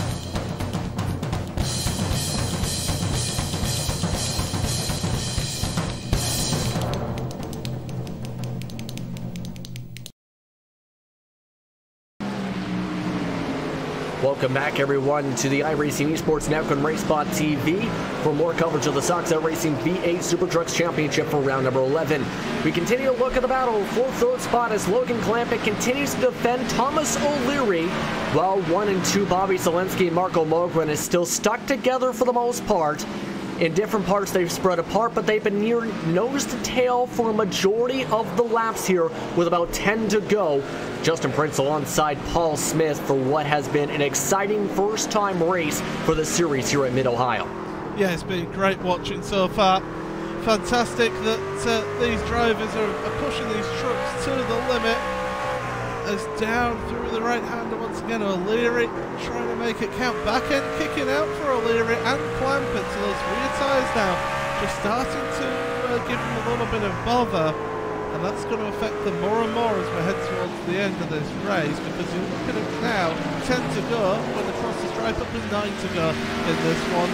Welcome back, everyone, to the iRacing eSports Network on RaceSpot TV for more coverage of the Sox iRacing V8 SuperTrucks Championship for round number 11. We continue to look at the battle for third spot as Logan Clampett continues to defend Thomas O'Leary, while 1 and 2 Bobby Zalenski and Marco Mogren is still stuck together for the most part. In different parts, they've spread apart, but they've been near nose to tail for a majority of the laps here with about 10 to go. Justin Prince alongside Paul Smith for what has been an exciting first-time race for the series here at Mid-Ohio. Yeah, it's been great watching so far. Fantastic that these drivers are pushing these trucks to the limit. As down through the right-hander once again, O'Leary trying to make it count. Back end kicking out for O'Leary and Clampett, so those rear tyres now just starting to give them a little bit of bother, and that's going to affect them more and more as we head towards the end of this race, because you're looking at now 10 to go when the cross is right up and 9 to go in this one.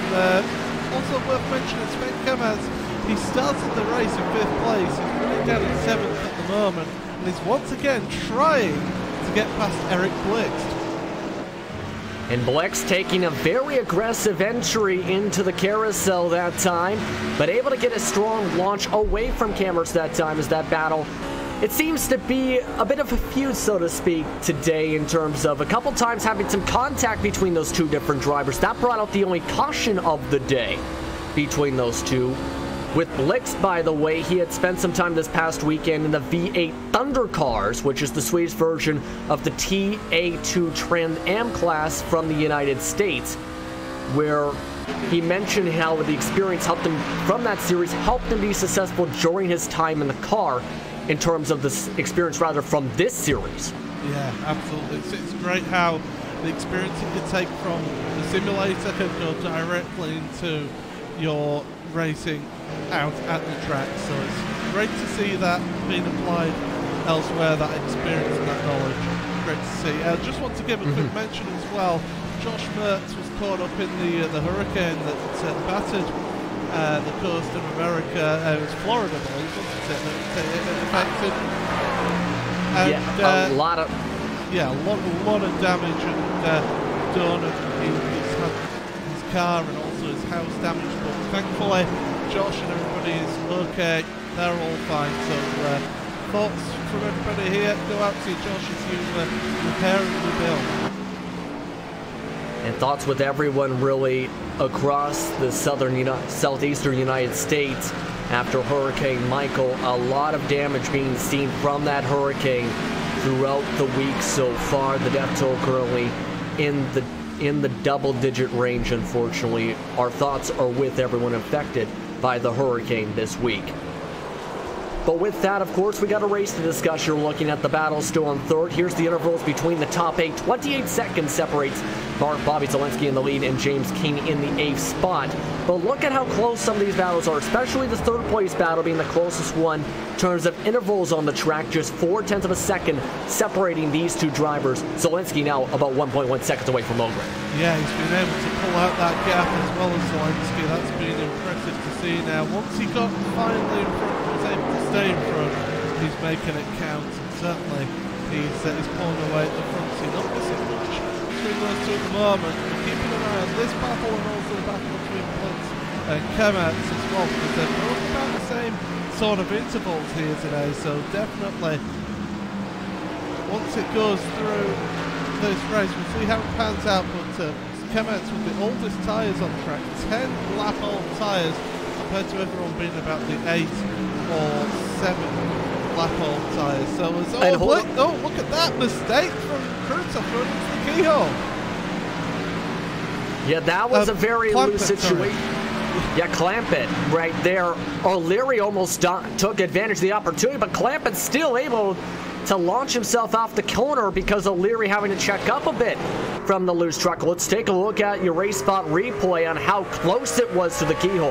Also worth mentioning, Sven Kemaz, he started the race in 5th place, he's running down in 7th at the moment, and he's once again trying to get past Eric Blixt. And Blixt taking a very aggressive entry into the carousel that time, but able to get a strong launch away from cameras that time as that battle. It seems to be a bit of a feud, so to speak, today in terms of a couple times having some contact between those two different drivers. That brought out the only caution of the day between those two. With Blixt, by the way, he had spent some time this past weekend in the V8 Thunder cars, which is the Swedish version of the TA2 Trans Am class from the United States, where he mentioned how the experience helped him from that series, helped him be successful during his time in the car in terms of this experience rather from this series. Yeah, absolutely. It's great how the experience you can take from the simulator can go directly into your racing out at the track, so it's great to see that being applied elsewhere, that experience and that knowledge. Great to see. I just want to give a quick mention as well. Josh Mertz was caught up in the hurricane that battered the coast of America. It was Florida, I believe, wasn't it? That affected. And, yeah, a lot of damage and done. He's had his car and also his house damaged, but thankfully Josh and everybody is okay, they're all fine, so thoughts from everybody here, go out to Josh as you repair and rebuild. And thoughts with everyone really across the southeastern United States after Hurricane Michael. A lot of damage being seen from that hurricane throughout the week so far. The death toll currently in the double-digit range, unfortunately. Our thoughts are with everyone affected by the hurricane this week. But with that, of course, we got a race to discuss. You're looking at the battle still on third. Here's the intervals between the top 8. 28 seconds separates Bobby Zalenski in the lead and James King in the 8th spot. But look at how close some of these battles are, especially the third place battle being the closest one in terms of intervals on the track. Just 0.4 of a second separating these two drivers. Zalenski now about 1.1 seconds away from Mogren. Yeah, he's been able to pull out that gap as well as Zalenski. That's been impressive to see now. Once he got finally in front, was able to stay in front, he's making it count. And certainly he's pulling away at the front. So not missing much between those two at the moment. We're keeping an eye on this battle and also the battle between Prince and Kemaz as well, because they're both about the same sort of intervals here today. So definitely, once it goes through this race, we'll see how it pans out. But Kemaz with the oldest tyres on the track, 10 lap old tyres, compared to everyone being about the 8 or 7 lap old tyres. So as look at that mistake from Kurtzhoff going into the keyhole. Yeah, that was a very loose situation. Yeah, Clampett right there. O'Leary almost took advantage of the opportunity, but Clampett's still able to launch himself off the corner because O'Leary having to check up a bit from the loose truck. Let's take a look at your race spot replay on how close it was to the keyhole.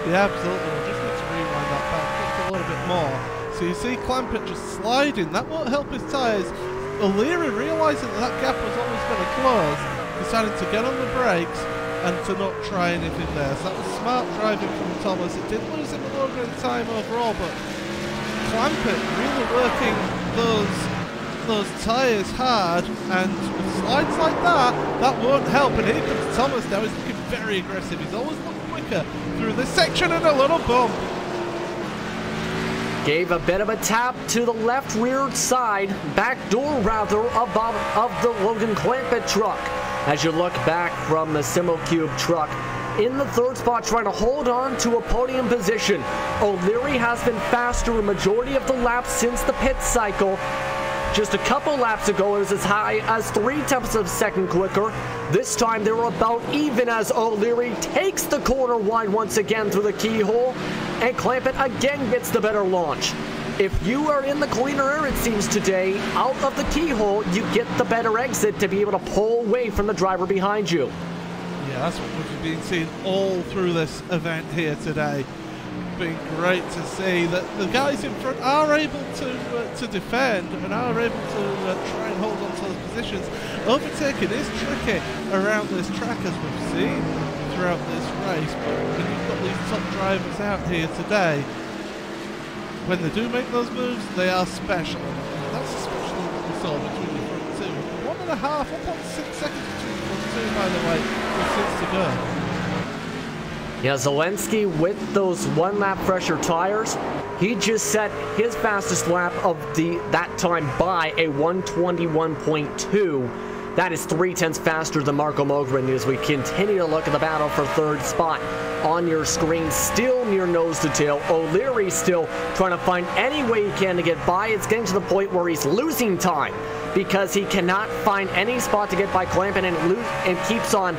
Yeah, absolutely. We'll just need to rewind that back just a little bit more. So you see Clampett just sliding. That won't help his tyres. O'Leary, realising that gap was always going to close, decided to get on the brakes and to not try anything there. So that was smart driving from Thomas. It did lose him a little bit of time overall, but Clampett really working those tyres hard, and with slides like that, that won't help. And here comes Thomas now. He's looking very aggressive. He's always looked quicker through this section, and a little bump. Gave a bit of a tap to the left rear side, back door rather, of the Logan Clampett truck. As you look back from the Simulcube truck, in the third spot trying to hold on to a podium position. O'Leary has been faster a majority of the laps since the pit cycle. Just a couple laps ago, it was as high as 0.3 of a second quicker. This time, they were about even as O'Leary takes the corner wide once again through the keyhole, and Clampett again gets the better launch. If you are in the cleaner air, it seems today, out of the keyhole, you get the better exit to be able to pull away from the driver behind you. Yeah, that's what we've been seeing all through this event here today. Been great to see that the guys in front are able to defend and are able to try and hold on to those positions. Overtaking is tricky around this track, as we've seen throughout this race, but when you've got these top drivers out here today, when they do make those moves, they are special. That's especially what we saw between the front two. 1.6 seconds between the front two, by the way, with 6 to go. Yeah, Zelensky with those one-lap fresher tires, he just set his fastest lap of that time by a 1:21.2. That is 0.3 faster than Marco Mogren as we continue to look at the battle for third spot on your screen. Still near nose to tail. O'Leary still trying to find any way he can to get by. It's getting to the point where he's losing time because he cannot find any spot to get by Clampett and keeps on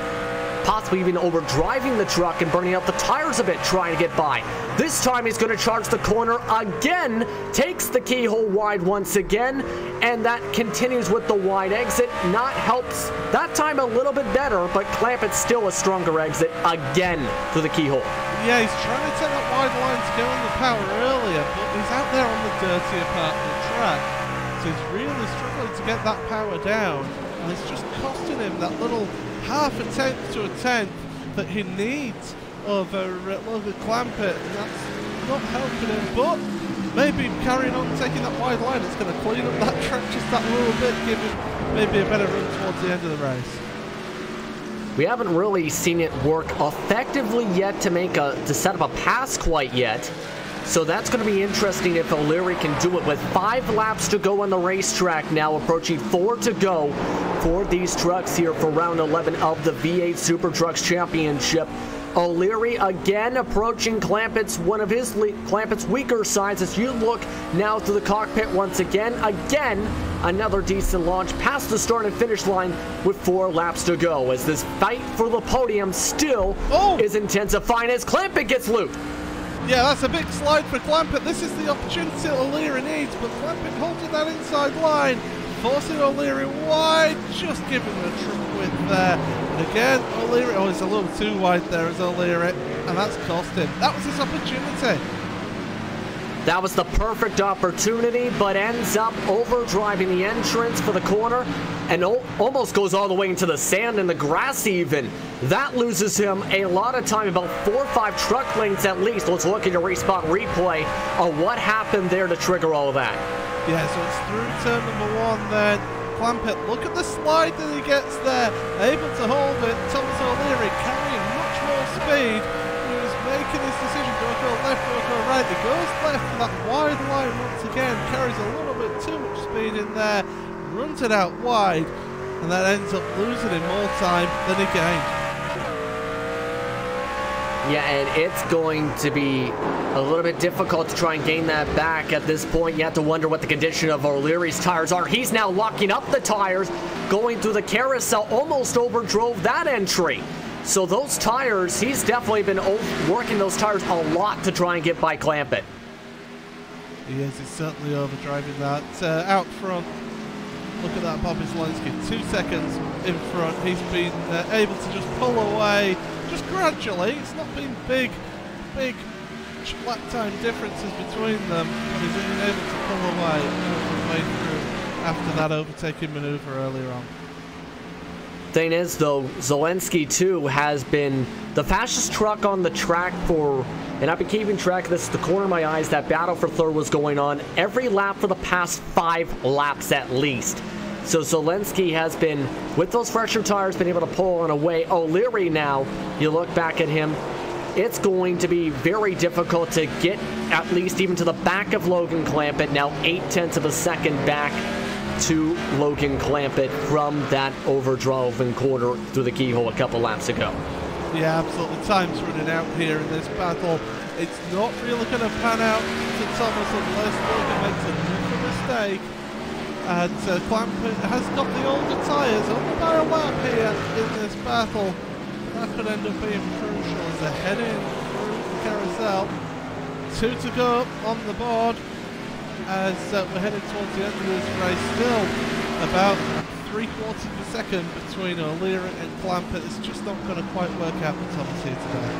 possibly even overdriving the truck and burning out the tires a bit trying to get by. This time he's going to charge the corner again, takes the keyhole wide once again, and that continues with the wide exit. Not helps that time a little bit better, but Clampett's still a stronger exit again through the keyhole. Yeah, he's trying to take that wide line to get on the power earlier, but he's out there on the dirtier part of the track, so he's really struggling to get that power down, and it's just costing him that little half a tenth to a tenth that he needs over Logan Clampett, and that's not helping him, but maybe carrying on taking that wide line, it's going to clean up that track just that little bit, give him maybe a better run towards the end of the race. We haven't really seen it work effectively yet to set up a pass quite yet. So that's going to be interesting if O'Leary can do it with 5 laps to go on the racetrack now, approaching 4 to go for these trucks here for round 11 of the V8 SuperTrucks Championship. O'Leary again approaching Clampett's Clampett's weaker sides as you look now through the cockpit once again. Again, another decent launch past the start and finish line with 4 laps to go as this fight for the podium still is intensifying as Clampett gets looped. Yeah, that's a big slide for Clampett. This is the opportunity O'Leary needs, but Clampett holding that inside line, forcing O'Leary wide, just giving him a trip width there. And again, O'Leary, he's a little too wide there as O'Leary, and that's cost him. That was his opportunity. That was the perfect opportunity, but ends up overdriving the entrance for the corner and almost goes all the way into the sand and the grass even. That loses him a lot of time, about 4 or 5 truck lengths at least. Let's look at your respot replay of what happened there to trigger all of that. Yeah, so it's through turn number 1 then. Clampett, look at the slide that he gets there, able to hold it. Thomas O'Leary carrying much more speed. He was making his decision, do I go left, do I go right? He goes left for that wide line once again, carries a little bit too much speed in there, runs it out wide, and that ends up losing him more time than he gained. Yeah, and it's going to be a little bit difficult to try and gain that back at this point. You have to wonder what the condition of O'Leary's tires are. He's now locking up the tires, going through the carousel, almost overdrove that entry. So those tires, he's definitely been working those tires a lot to try and get by Clampett. He is, he's certainly overdriving that. Out front, look at that, Bobby Zelensky, 2 seconds in front. He's been able to just pull away, just gradually. It's not been big much lap time differences between them, but he's been able to pull away all the way through after that overtaking manoeuvre earlier on. Thing is, though, Zelensky too has been the fastest truck on the track for, and I've been keeping track of this at the corner of my eyes, that battle for third was going on every lap for the past 5 laps at least. So Zelensky has been, with those fresher tires, been able to pull on away. O'Leary now, you look back at him, it's going to be very difficult to get at least even to the back of Logan Clampett, now 0.8 of a second back to Logan Clampett from that overdriven corner through the keyhole a couple laps ago. Yeah, absolutely. Time's running out here in this battle. It's not really going to pan out to Thomas unless Logan makes another mistake. And Clampett has got the older tyres on by a lap here in this battle. That could end up being crucial as they're heading through the carousel. 2 to go on the board as we're heading towards the end of this race. Still about 3/4 of a second between O'Leary and Clampett. It's just not going to quite work out for Thomas here today.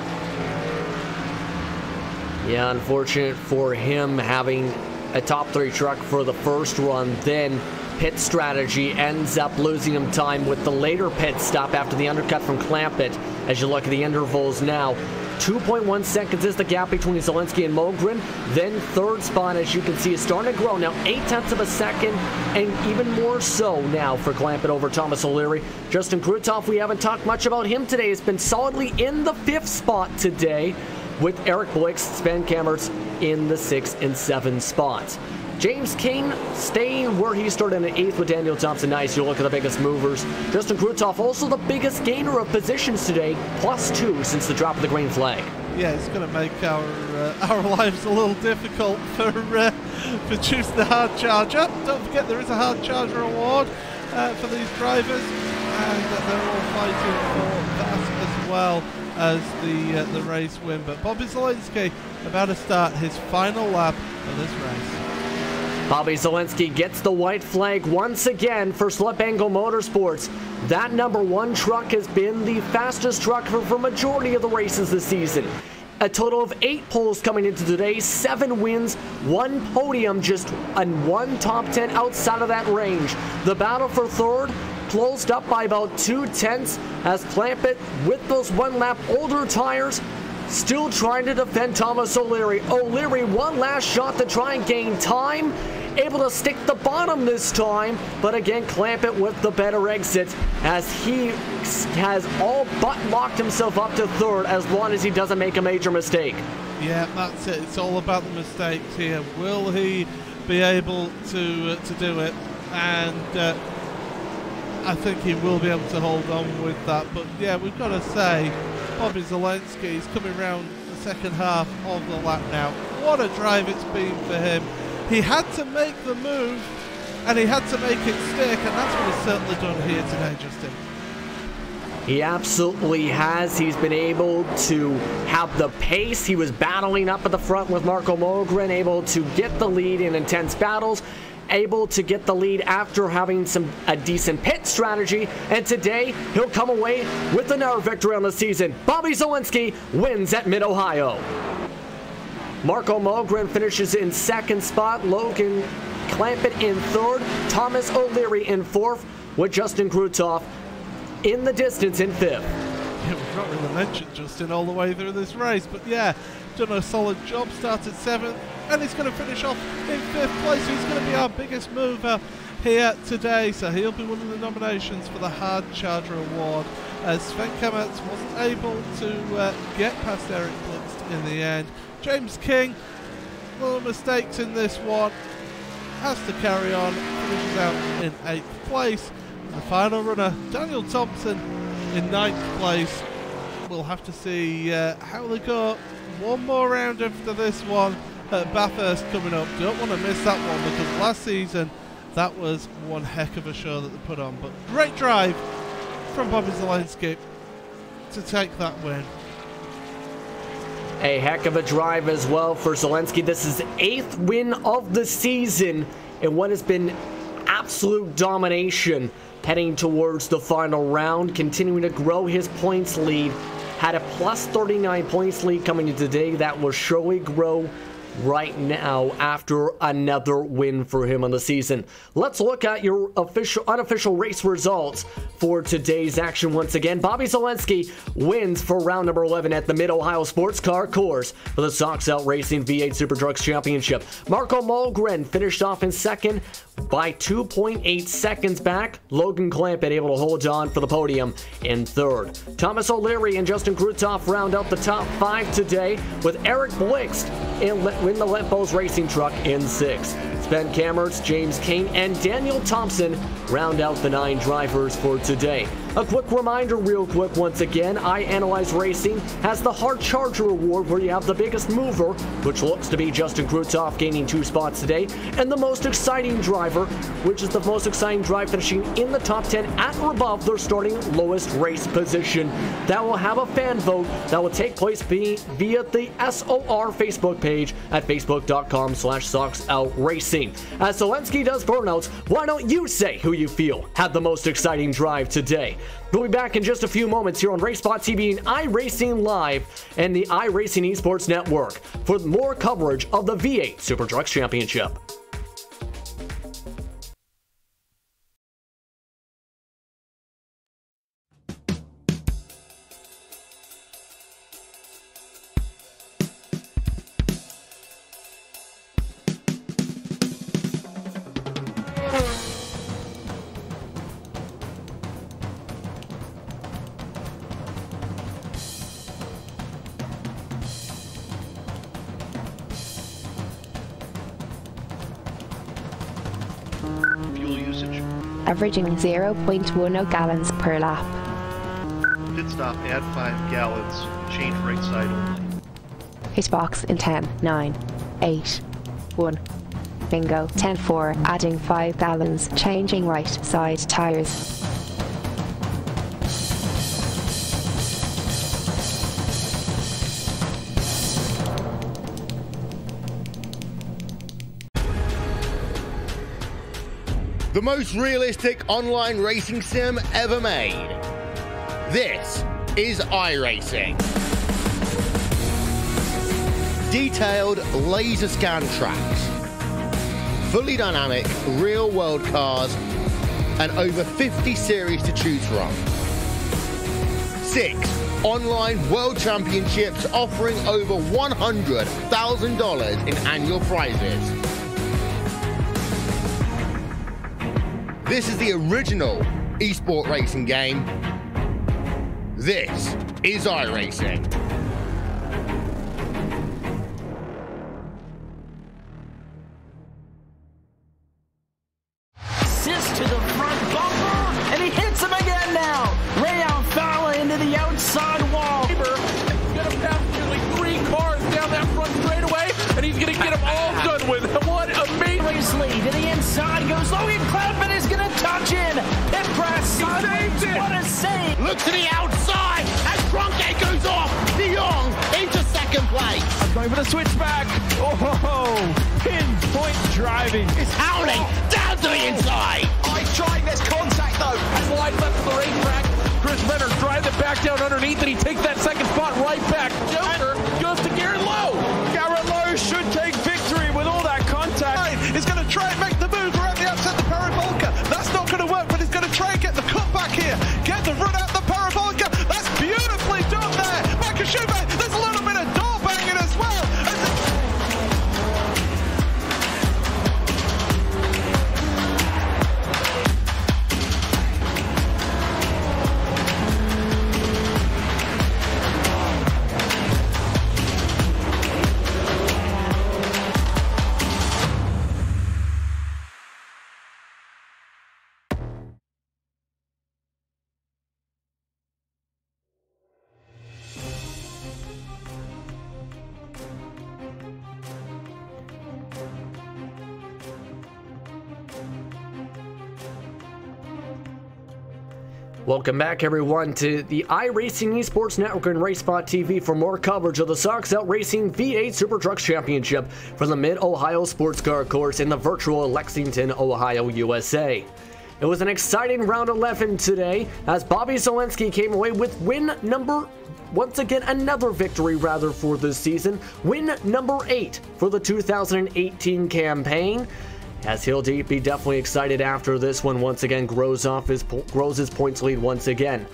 Yeah, unfortunate for him having a top 3 truck for the first run, then pit strategy ends up losing him time with the later pit stop after the undercut from Clampett. As you look at the intervals now, 2.1 seconds is the gap between Zelensky and Mogren. Then third spot, as you can see, is starting to grow now, 0.8 of a second, and even more so now for Clampett over Thomas O'Leary. Justin Kruthoff, we haven't talked much about him today. Has been solidly in the 5th spot today, with Eric Blix, Sven Kammertz in the 6 and 7 spots. James King staying where he started in the 8th with Daniel Thompson. Nice, you look at the biggest movers. Justin Kruthoff also the biggest gainer of positions today, +2 since the drop of the green flag. Yeah, it's going to make our lives a little difficult for choosing the hard charger. Don't forget there is a hard charger award for these drivers, and they're all fighting for that as well as the race win. But Bobby Zelensky about to start his final lap of this race. Bobby Zelensky gets the white flag once again for Slip Angle Motorsports. That #1 truck has been the fastest truck for majority of the races this season. A total of 8 poles coming into today, 7 wins, 1 podium, just and 1 top 10 outside of that range. The battle for third closed up by about 2/10 as Clampett, with those 1 lap older tires, still trying to defend Thomas O'Leary. O'Leary, one last shot to try and gain time. Able to stick the bottom this time, but again, Clampett with the better exit as he has all but locked himself up to third as long as he doesn't make a major mistake. Yeah, that's it. It's all about the mistakes here. Will he be able to do it? And I think he will be able to hold on with that. But yeah, we've got to say, Bobby Zelensky is coming around the second half of the lap now. What a drive it's been for him. He had to make the move, and he had to make it stick, and that's what he's certainly done here today, Justin. He absolutely has. He's been able to have the pace. He was battling up at the front with Marco Mogren, able to get the lead in intense battles, able to get the lead after having a decent pit strategy, and today he'll come away with another victory on the season. Bobby Zelensky wins at Mid-Ohio. Marco Mogren finishes in 2nd spot, Logan Clampett in 3rd, Thomas O'Leary in 4th, with Justin Kruthoff in the distance in 5th. Yeah, we've not really mentioned Justin all the way through this race, but yeah, done a solid job, started 7th, and he's going to finish off in 5th place. He's going to be our biggest mover here today, so he'll be one of the nominations for the Hard Charger Award, as Sven Kammertz wasn't able to get past Eric Blix in the end. James King, little mistakes in this one, has to carry on, finishes out in 8th place. The final runner, Daniel Thompson, in 9th place. We'll have to see how they go. One more round after this one at Bathurst coming up. Don't want to miss that one, because last season that was one heck of a show that they put on. But great drive from Bobby Zelensky to take that win. A heck of a drive as well for Zelensky. This is 8th win of the season in what has been absolute domination heading towards the final round, continuing to grow his points lead, had a plus 39 points lead coming into today that will surely grow right now after another win for him on the season. Let's look at your unofficial race results for today's action once again. Bobby Zalenski wins for round number 11 at the Mid-Ohio Sports Car Course for the Sox Out Racing V8 SuperTrucks Championship. Marco Malgren finished off in second by 2.8 seconds back. Logan Clampett able to hold on for the podium in third. Thomas O'Leary and Justin Krutoff round out the top 5 today, with Eric Blixt in the Lempos Racing Truck in 6th. Ben Kammertz, James Kane, and Daniel Thompson round out the 9 drivers for today. A quick reminder real quick once again, iAnalyze Racing has the Hard Charger Award, where you have the biggest mover, which looks to be Justin Krutoff, gaining 2 spots today, and the most exciting driver, which is the most exciting drive finishing in the top 10 at or above their starting lowest race position. That will have a fan vote that will take place via the SOR Facebook page at facebook.com/SoxOutRacing. As Zelensky does burnouts, why don't you say who you feel had the most exciting drive today? We'll be back in just a few moments here on RaceSpot TV and iRacing Live and the iRacing Esports Network for more coverage of the V8 SuperTrucks Championship. Fuel usage. Averaging 0.10 gallons per lap. Pit stop, add 5 gallons. Change right side only. Hit box in 10, 9, 8, 1. Bingo. 10-4, adding 5 gallons. Changing right side tires. The most realistic online racing sim ever made. This is iRacing. Detailed laser scan tracks, fully dynamic real-world cars, and over 50 series to choose from. 6 online world championships offering over $100,000 in annual prizes. This is the original eSport racing game. This is iRacing. Assist to the front bumper, and he hits him again now. Ray Alfala into the outside wall. He's going to pass nearly 3 cars down that front straightaway, and he's going to get them all done with. What amazing lead. To the inside goes Logan Clampett, is going to touch in. Pit press. Saved it. What a save. Look to the outside as Cronkite goes off. De Jong into second place. Going for the switchback. Oh, pinpoint driving. It's howling down to the inside. Trying this contact though. Slides left to the racetrack. Chris Renner's driving it back down underneath, and he takes that second spot right back. Joker goes to Garrett Lowe. Garrett Lowe should take victory with all that contact. He's going to try and make the move around the outside the parabolica. That's not going to work, but he's going to try and get the cutback here. Get the run out the parabolica. That's beautifully done there. Makashube, there's a little bit of door banging as well. Welcome back, everyone, to the iRacing Esports Network and RaceSpot TV for more coverage of the Sox Out Racing V8 SuperTrucks Championship for the Mid-Ohio Sports Car Course in the virtual Lexington, Ohio, USA. It was an exciting round 11 today as Bobby Zalenski came away with win number once again another victory for this season. Win number 8 for the 2018 campaign. As he'll be definitely excited after this one once again grows his points lead once again.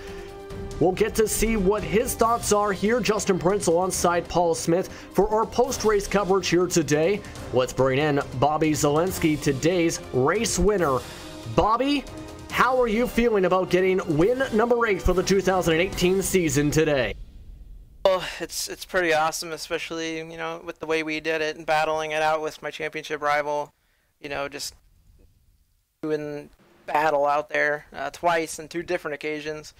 We'll get to see what his thoughts are here. Justin Prince alongside Paul Smith for our post-race coverage here today. Let's bring in Bobby Zalenski, today's race winner. Bobby, how are you feeling about getting win number 8 for the 2018 season today? Well, it's pretty awesome, especially, with the way we did it and battling it out with my championship rival. Just doing battle out there twice on 2 different occasions.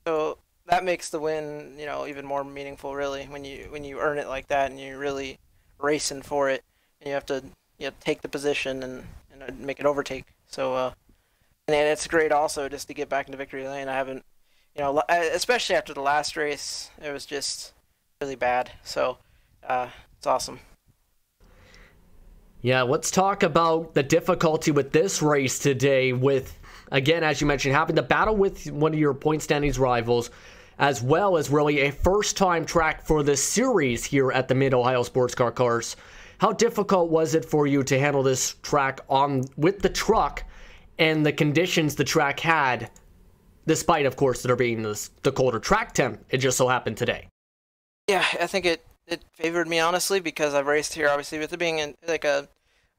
So that makes the win, even more meaningful, really, when you earn it like that and you're really racing for it, and you have to take the position and make an overtake. So and it's great also just to get back into victory lane. I haven't, especially after the last race, it was just really bad. So it's awesome. Yeah, let's talk about the difficulty with this race today with, again, as you mentioned, having to battle with one of your point standings rivals, as well as really a first-time track for the series here at the Mid-Ohio Sports Car Cars. How difficult was it for you to handle this track with the truck and the conditions the track had, despite, of course, there being the colder track temp? It just so happened today. Yeah, I think it favored me, honestly, because I've raced here, obviously, with it being a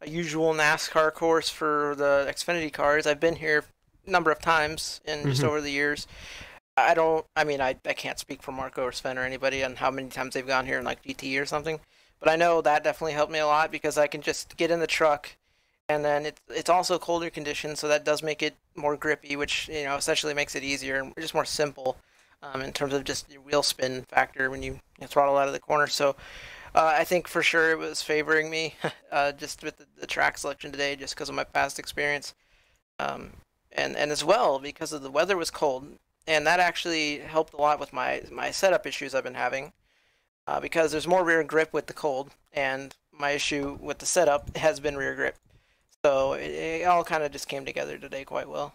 usual NASCAR course for the Xfinity cars. I've been here a number of times in just over the years. I can't speak for Marco or Sven or anybody on how many times they've gone here in like GT or something, but I know that definitely helped me a lot because I can just get in the truck, and then it's also colder conditions, so that does make it more grippy, which essentially makes it easier and just more simple in terms of just your wheel spin factor when you throttle out of the corner. So I think for sure it was favoring me just with the track selection today, just because of my past experience. And as well because of the weather was cold, and that actually helped a lot with my setup issues I've been having, because there's more rear grip with the cold, and my issue with the setup has been rear grip. So it all kind of just came together today quite well.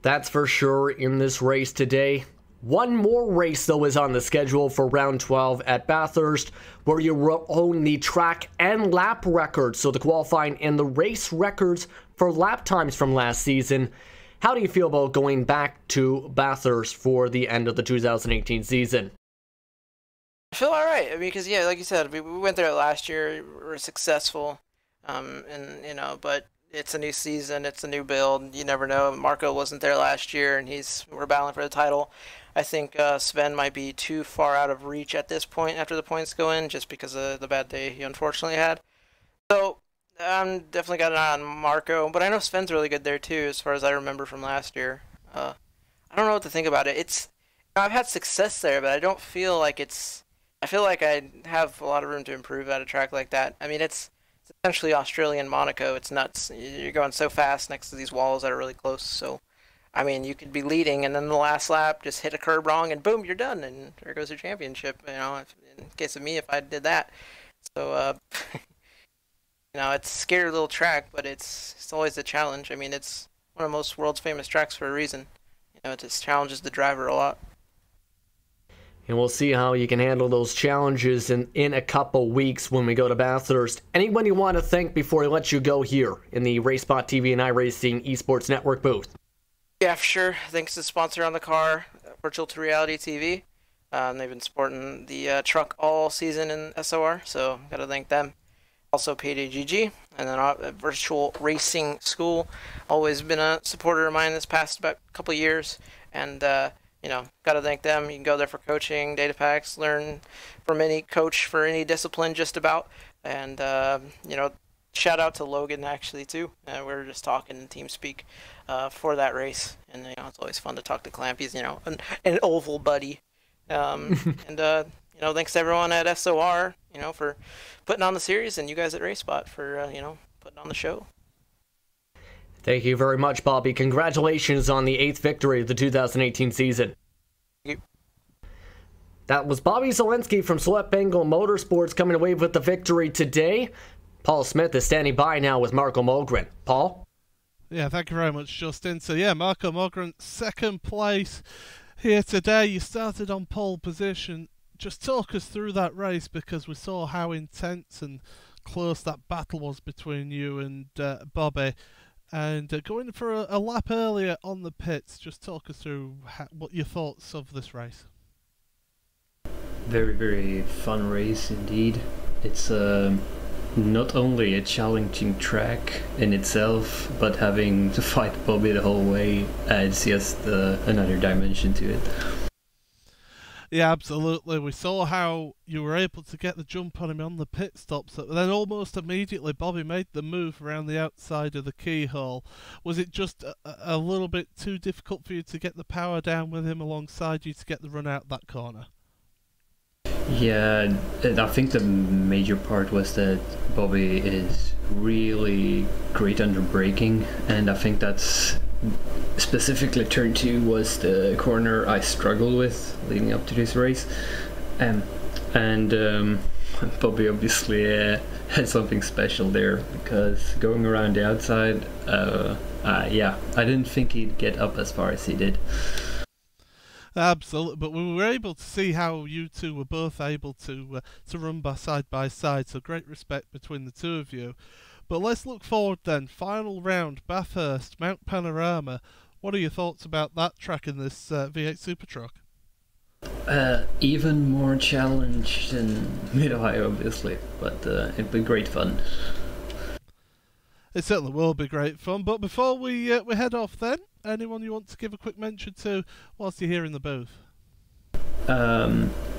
That's for sure in this race today. One more race, though, is on the schedule for round 12 at Bathurst, where you own the track and lap records, so the qualifying and the race records for lap times from last season. How do you feel about going back to Bathurst for the end of the 2018 season? I feel all right. Because like you said, we went there last year. We were successful, but it's a new season, it's a new build. You never know. Marco wasn't there last year, and we're battling for the title. I think Sven might be too far out of reach at this point after the points go in, just because of the bad day he unfortunately had. So I'm definitely got an eye on Marco, but I know Sven's really good there too, as far as I remember from last year. I don't know what to think about it. I've had success there, but I don't feel like I feel like I have a lot of room to improve at a track like that. It's essentially Australian Monaco. It's nuts. You're going so fast next to these walls that are really close. So, you could be leading, and then the last lap, just hit a curb wrong, and boom, you're done, and there goes your championship. In case of me, if I did that. So, it's a scary little track, but it's always a challenge. It's one of the most world's famous tracks for a reason. It just challenges the driver a lot. And we'll see how you can handle those challenges in a couple weeks when we go to Bathurst. Anyone you want to thank before I let you go here in the RaceSpot TV and iRacing eSports Network booth? Yeah, for sure. Thanks to the sponsor on the car, Virtual to Reality TV. They've been supporting the truck all season in SOR, so got to thank them. Also PayDayGG, and then Virtual Racing School. Always been a supporter of mine this past about couple years, and got to thank them. You can go there for coaching, data packs, learn from any coach for any discipline just about. And, shout out to Logan, actually, too. We were just talking in TeamSpeak for that race. And, it's always fun to talk to Clamp. He's, an oval buddy. Thanks to everyone at SOR, for putting on the series, and you guys at RaceSpot for, putting on the show. Thank you very much, Bobby. Congratulations on the 8th victory of the 2018 season. Thank you. That was Bobby Zalenski from Select Bengal Motorsports coming away with the victory today. Paul Smith is standing by now with Marco Mogren. Paul? Yeah, thank you very much, Justin. So, Marco Mogren, second place. here today. You started on pole position. Just talk us through that race, because we saw how intense and close that battle was between you and Bobby. And going for a lap earlier on the pits, just talk us through what your thoughts of this race. Very, very fun race indeed. It's not only a challenging track in itself, but having to fight Bobby the whole way adds just another dimension to it. Yeah, absolutely. We saw how you were able to get the jump on him on the pit stops, but then almost immediately Bobby made the move around the outside of the keyhole. Was it just a little bit too difficult for you to get the power down with him alongside you to get the run out that corner? Yeah, I think the major part was that Bobby is really great under braking, and I think that's specifically turn 2 was the corner I struggled with leading up to this race, and Bobby obviously had something special there, because going around the outside, yeah, I didn't think he'd get up as far as he did. Absolutely, but we were able to see how you two were both able to run side by side, so great respect between the two of you. But let's look forward then. Final round, Bathurst, Mount Panorama. What are your thoughts about that track in this V8 SuperTruck? Even more challenge than Mid-Ohio, obviously, but it'd be great fun. It certainly will be great fun, but before we head off then, anyone you want to give a quick mention to whilst you're here in the booth?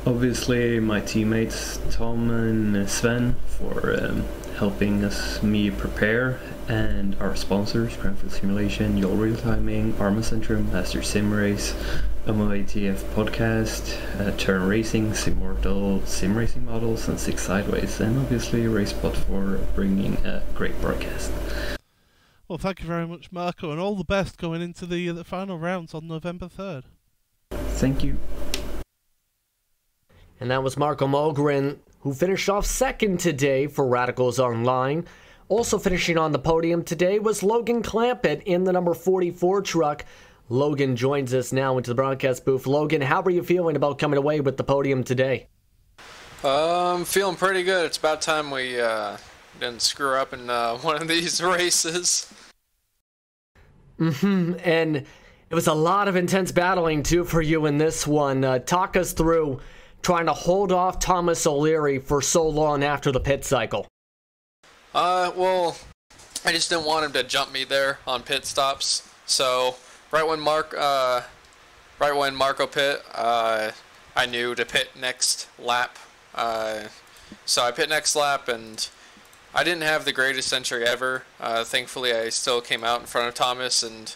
Obviously my teammates Tom and Sven for helping me prepare, and our sponsors, Grandfield Simulation, Yol Real Timing, Arma Centrum, Master Sim Race, ATF Podcast, Turn Racing, Simmortal, Sim Racing Models, and Six Sideways, and obviously RaceBot for bringing a great broadcast. Well, thank you very much, Marco, and all the best going into the final rounds on November 3rd. Thank you. And that was Marco Mogren, who finished off second today for Radicals Online. Also finishing on the podium today was Logan Clampett in the number 44 truck. Logan joins us now into the broadcast booth. Logan, how are you feeling about coming away with the podium today? I'm feeling pretty good. It's about time we didn't screw up in one of these races. And it was a lot of intense battling, too, for you in this one. Talk us through trying to hold off Thomas O'Leary for so long after the pit cycle. Well, I just didn't want him to jump me there on pit stops. So right when Marco pit, I knew to pit next lap. So I pit next lap, and I didn't have the greatest entry ever. Thankfully, I still came out in front of Thomas, and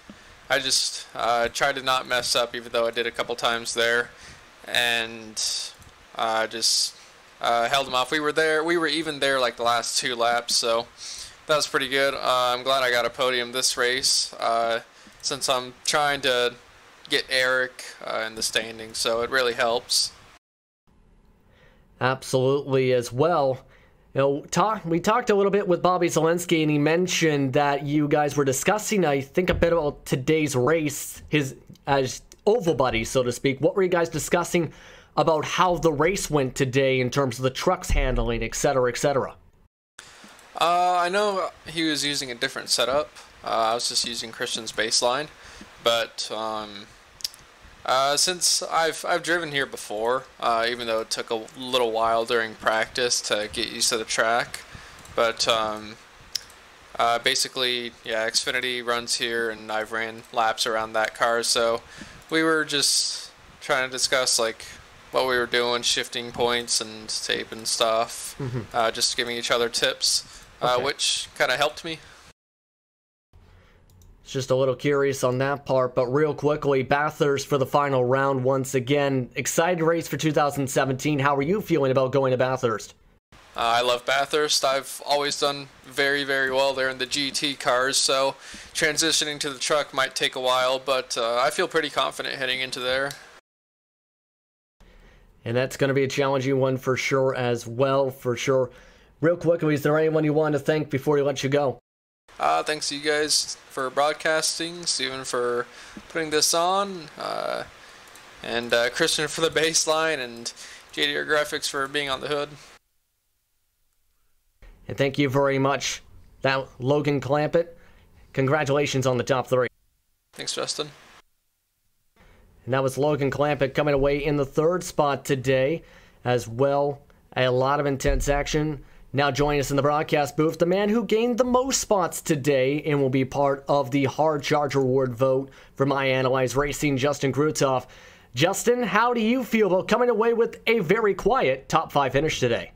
I just tried to not mess up, even though I did a couple times there, and just held him off. We were even there like the last 2 laps, so that was pretty good. I'm glad I got a podium this race, since I'm trying to get Eric in the standings, so it really helps. Absolutely as well. You know, we talked a little bit with Bobby Zelensky, and he mentioned that you guys were discussing, I think, a bit about today's race, as oval buddies, so to speak. What were you guys discussing about how the race went today in terms of the trucks handling, etc., etc.? I know he was using a different setup. I was just using Christian's baseline, but since I've driven here before, even though it took a little while during practice to get used to the track, but basically, yeah, Xfinity runs here, and I've ran laps around that car, so we were just trying to discuss like what we were doing, shifting points and tape and stuff, just giving each other tips, which kind of helped me. Just a little curious on that part, but real quickly, Bathurst for the final round once again. Excited race for 2017. How are you feeling about going to Bathurst? I love Bathurst. I've always done very, very well there in the GT cars, so transitioning to the truck might take a while, but I feel pretty confident heading into there. And that's going to be a challenging one for sure as well, for sure. Real quickly, is there anyone you want to thank before we let you go? Thanks to you guys for broadcasting, Steven for putting this on. and Christian for the baseline, and JDR Graphics for being on the hood. And thank you very much, Logan Clampett. Congratulations on the top 3. Thanks, Justin. And that was Logan Clampett coming away in the 3rd spot today as well. A lot of intense action. Now joining us in the broadcast booth, the man who gained the most spots today and will be part of the Hard Charger Award vote for iAnalyze Racing, Justin Krutoff. Justin, how do you feel about coming away with a very quiet top 5 finish today?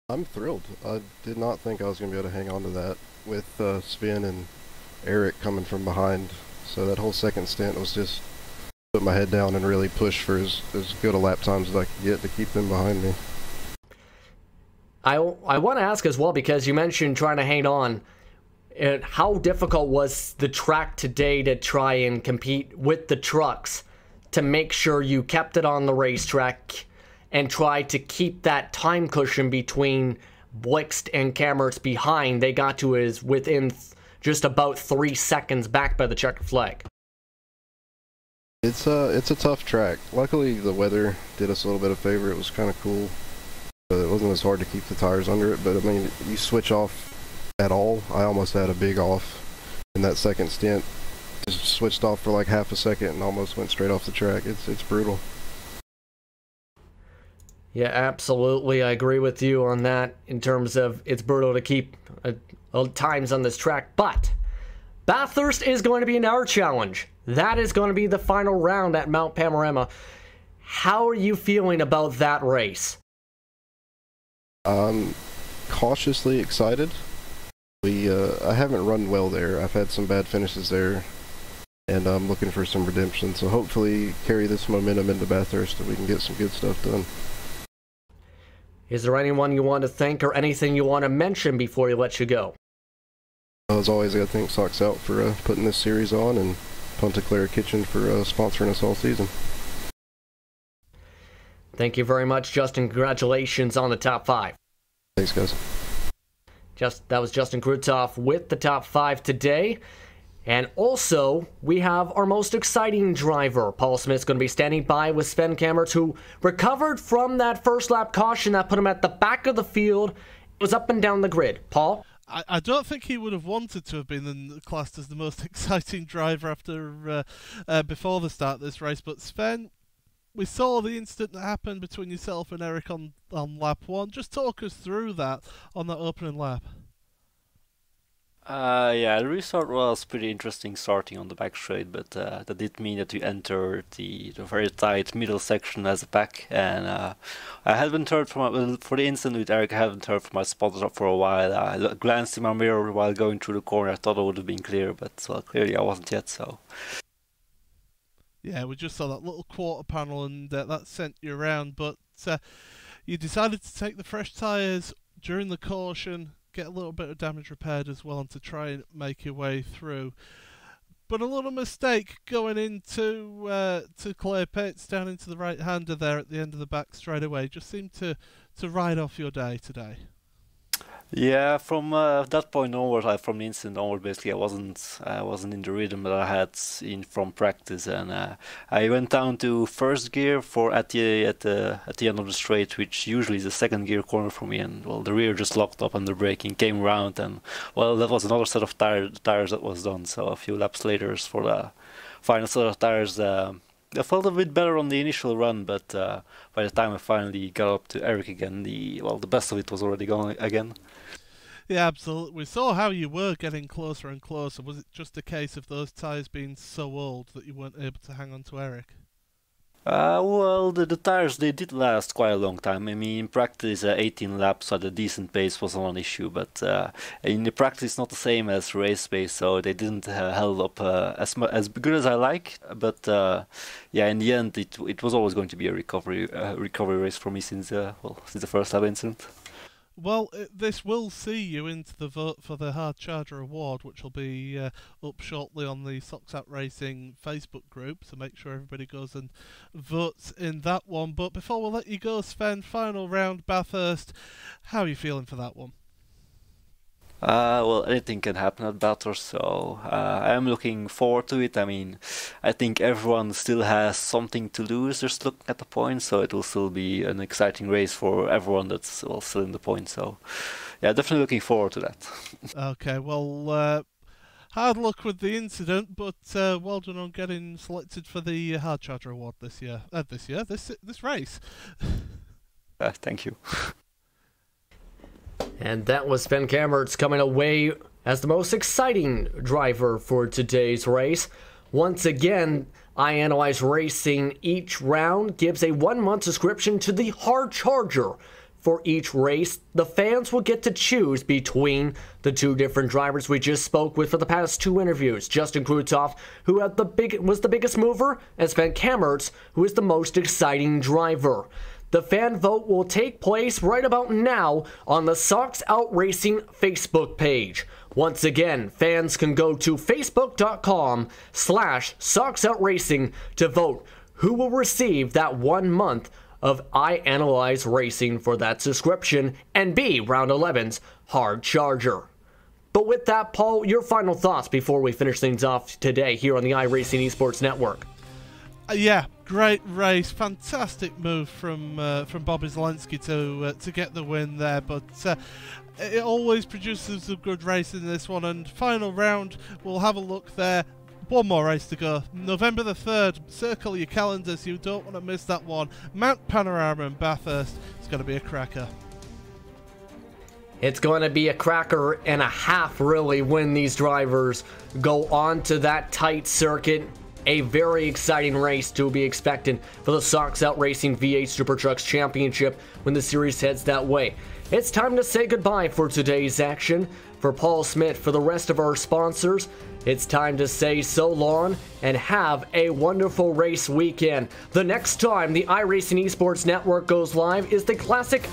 I'm thrilled. I did not think I was going to be able to hang on to that with Sven and Eric coming from behind. So that whole second stint was just put my head down and really push for as good a lap times as I could get to keep them behind me. I want to ask as well, because you mentioned trying to hang on. How difficult was the track today to try and compete with the trucks to make sure you kept it on the racetrack and try to keep that time cushion between Blixt and Kammert's behind? They got to is within just about 3 seconds back by the checkered flag. It's a tough track. Luckily, the weather did us a little bit of favor. It was kind of cool. It wasn't as hard to keep the tires under it, but I mean, you switch off at all. I almost had a big off in that second stint. Just switched off for like half a second and almost went straight off the track. It's brutal. Yeah, absolutely. I agree with you on that in terms of it's brutal to keep times on this track. But Bathurst is going to be another challenge. That is going to be the final round at Mount Panorama. How are you feeling about that race? I'm cautiously excited. I haven't run well there. I've had some bad finishes there, and I'm looking for some redemption. So hopefully carry this momentum into Bathurst so we can get some good stuff done. Is there anyone you want to thank or anything you want to mention before we let you go? As always, I got to thank Socks Out for putting this series on, and Punta Clara Kitchen for sponsoring us all season. Thank you very much, Justin. Congratulations on the top 5. Thanks, guys. That was Justin Krutoff with the top 5 today. And also, we have our most exciting driver. Paul Smith's going to be standing by with Sven Kammert, who recovered from that first lap caution that put him at the back of the field. It was up and down the grid. Paul? I don't think he would have wanted to have been classed as the most exciting driver after before the start of this race, but Sven, we saw the incident that happened between yourself and Eric on lap 1. Just talk us through that on that opening lap. Yeah, the restart was pretty interesting starting on the back straight, but that did mean that we entered the very tight middle section as a pack, and I haven't heard from for the incident with Eric. I haven't heard from my spotter for a while. I glanced in my mirror while going through the corner. I thought it would have been clear, but well, clearly I wasn't yet. So. Yeah, we just saw that little quarter panel, and that sent you around. But you decided to take the fresh tyres during the caution, get a little bit of damage repaired as well, and to try and make your way through. But a little mistake going into to Clay Pitts down into the right-hander there at the end of the back straight away. Just seemed to ride off your day today. Yeah, from that point onward, from the incident onward, basically I wasn't in the rhythm that I had from practice, and I went down to first gear for at the end of the straight, which usually is the second gear corner for me, and well, the rear just locked up under braking, came around, and well, that was another set of tires that was done. So a few laps later for the final set of tires. I felt a bit better on the initial run, but by the time I finally got up to Eric again, the best of it was already gone again. Yeah, absolutely. We saw how you were getting closer and closer. Was it just a case of those tyres being so old that you weren't able to hang on to Eric? Well, the tires, they did last quite a long time. I mean, in practice, 18 laps at a decent pace was not an issue, but in the practice, not the same as race pace, so they didn't held up as good as I like. But yeah, in the end, it was always going to be a recovery race for me since the first lap incident. Well, this will see you into the vote for the Hard Charger Award, which will be up shortly on the Socks Out Racing Facebook group, so make sure everybody goes and votes in that one. But before we let you go, Sven, final round, Bathurst, how are you feeling for that one? Well, anything can happen at Bathurst, so I am looking forward to it. I mean, I think everyone still has something to lose just looking at the points, so it will still be an exciting race for everyone that's still in the points. So, yeah, definitely looking forward to that. Okay, well, hard luck with the incident, but well done on getting selected for the Hard Charger Award this race. Thank you. And that was Sven Kammertz coming away as the most exciting driver for today's race. Once again, iAnalyze Racing each round gives a 1-month subscription to the Hard Charger. For each race, the fans will get to choose between the two different drivers we just spoke with for the past 2 interviews. Justin Krutoff, who was the biggest mover, and Sven Kammertz, who is the most exciting driver. The fan vote will take place right about now on the Sox Out Racing Facebook page. Once again, fans can go to facebook.com/SoxOutRacing to vote who will receive that 1 month of iAnalyze Racing for that subscription and be Round 11's Hard Charger. But with that, Paul, your final thoughts before we finish things off today here on the iRacing Esports Network. Yeah, great race, fantastic move from Bobby Zelensky to get the win there, but it always produces a good race in this one. And final round, we'll have a look there. One more race to go. November the 3rd. Circle your calendars. You don't want to miss that one. Mount Panorama in Bathurst. It's going to be a cracker. It's going to be a cracker and a half, really, when these drivers go on to that tight circuit. A very exciting race to be expecting for the Sox Out Racing V8 SuperTrucks Championship when the series heads that way. It's time to say goodbye for today's action. For Paul Smith, for the rest of our sponsors, it's time to say so long and have a wonderful race weekend. The next time the iRacing Esports Network goes live is the Classic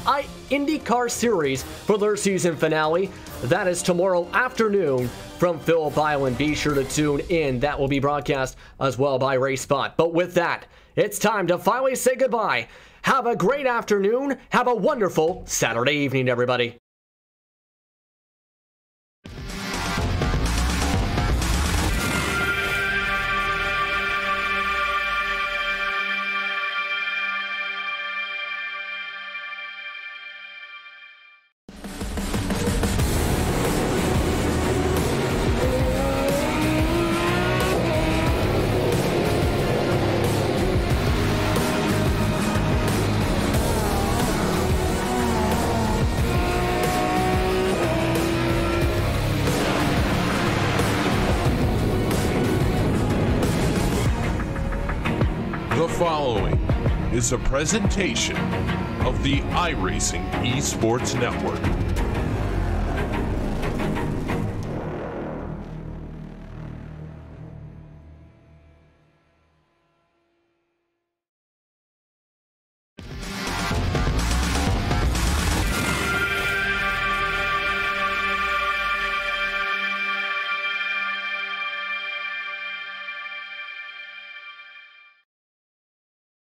IndyCar Series for their season finale. That is tomorrow afternoon from Phillip Island. Be sure to tune in. That will be broadcast as well by RaceSpot. But with that, it's time to finally say goodbye. Have a great afternoon. Have a wonderful Saturday evening, everybody. The following is a presentation of the iRacing Esports Network.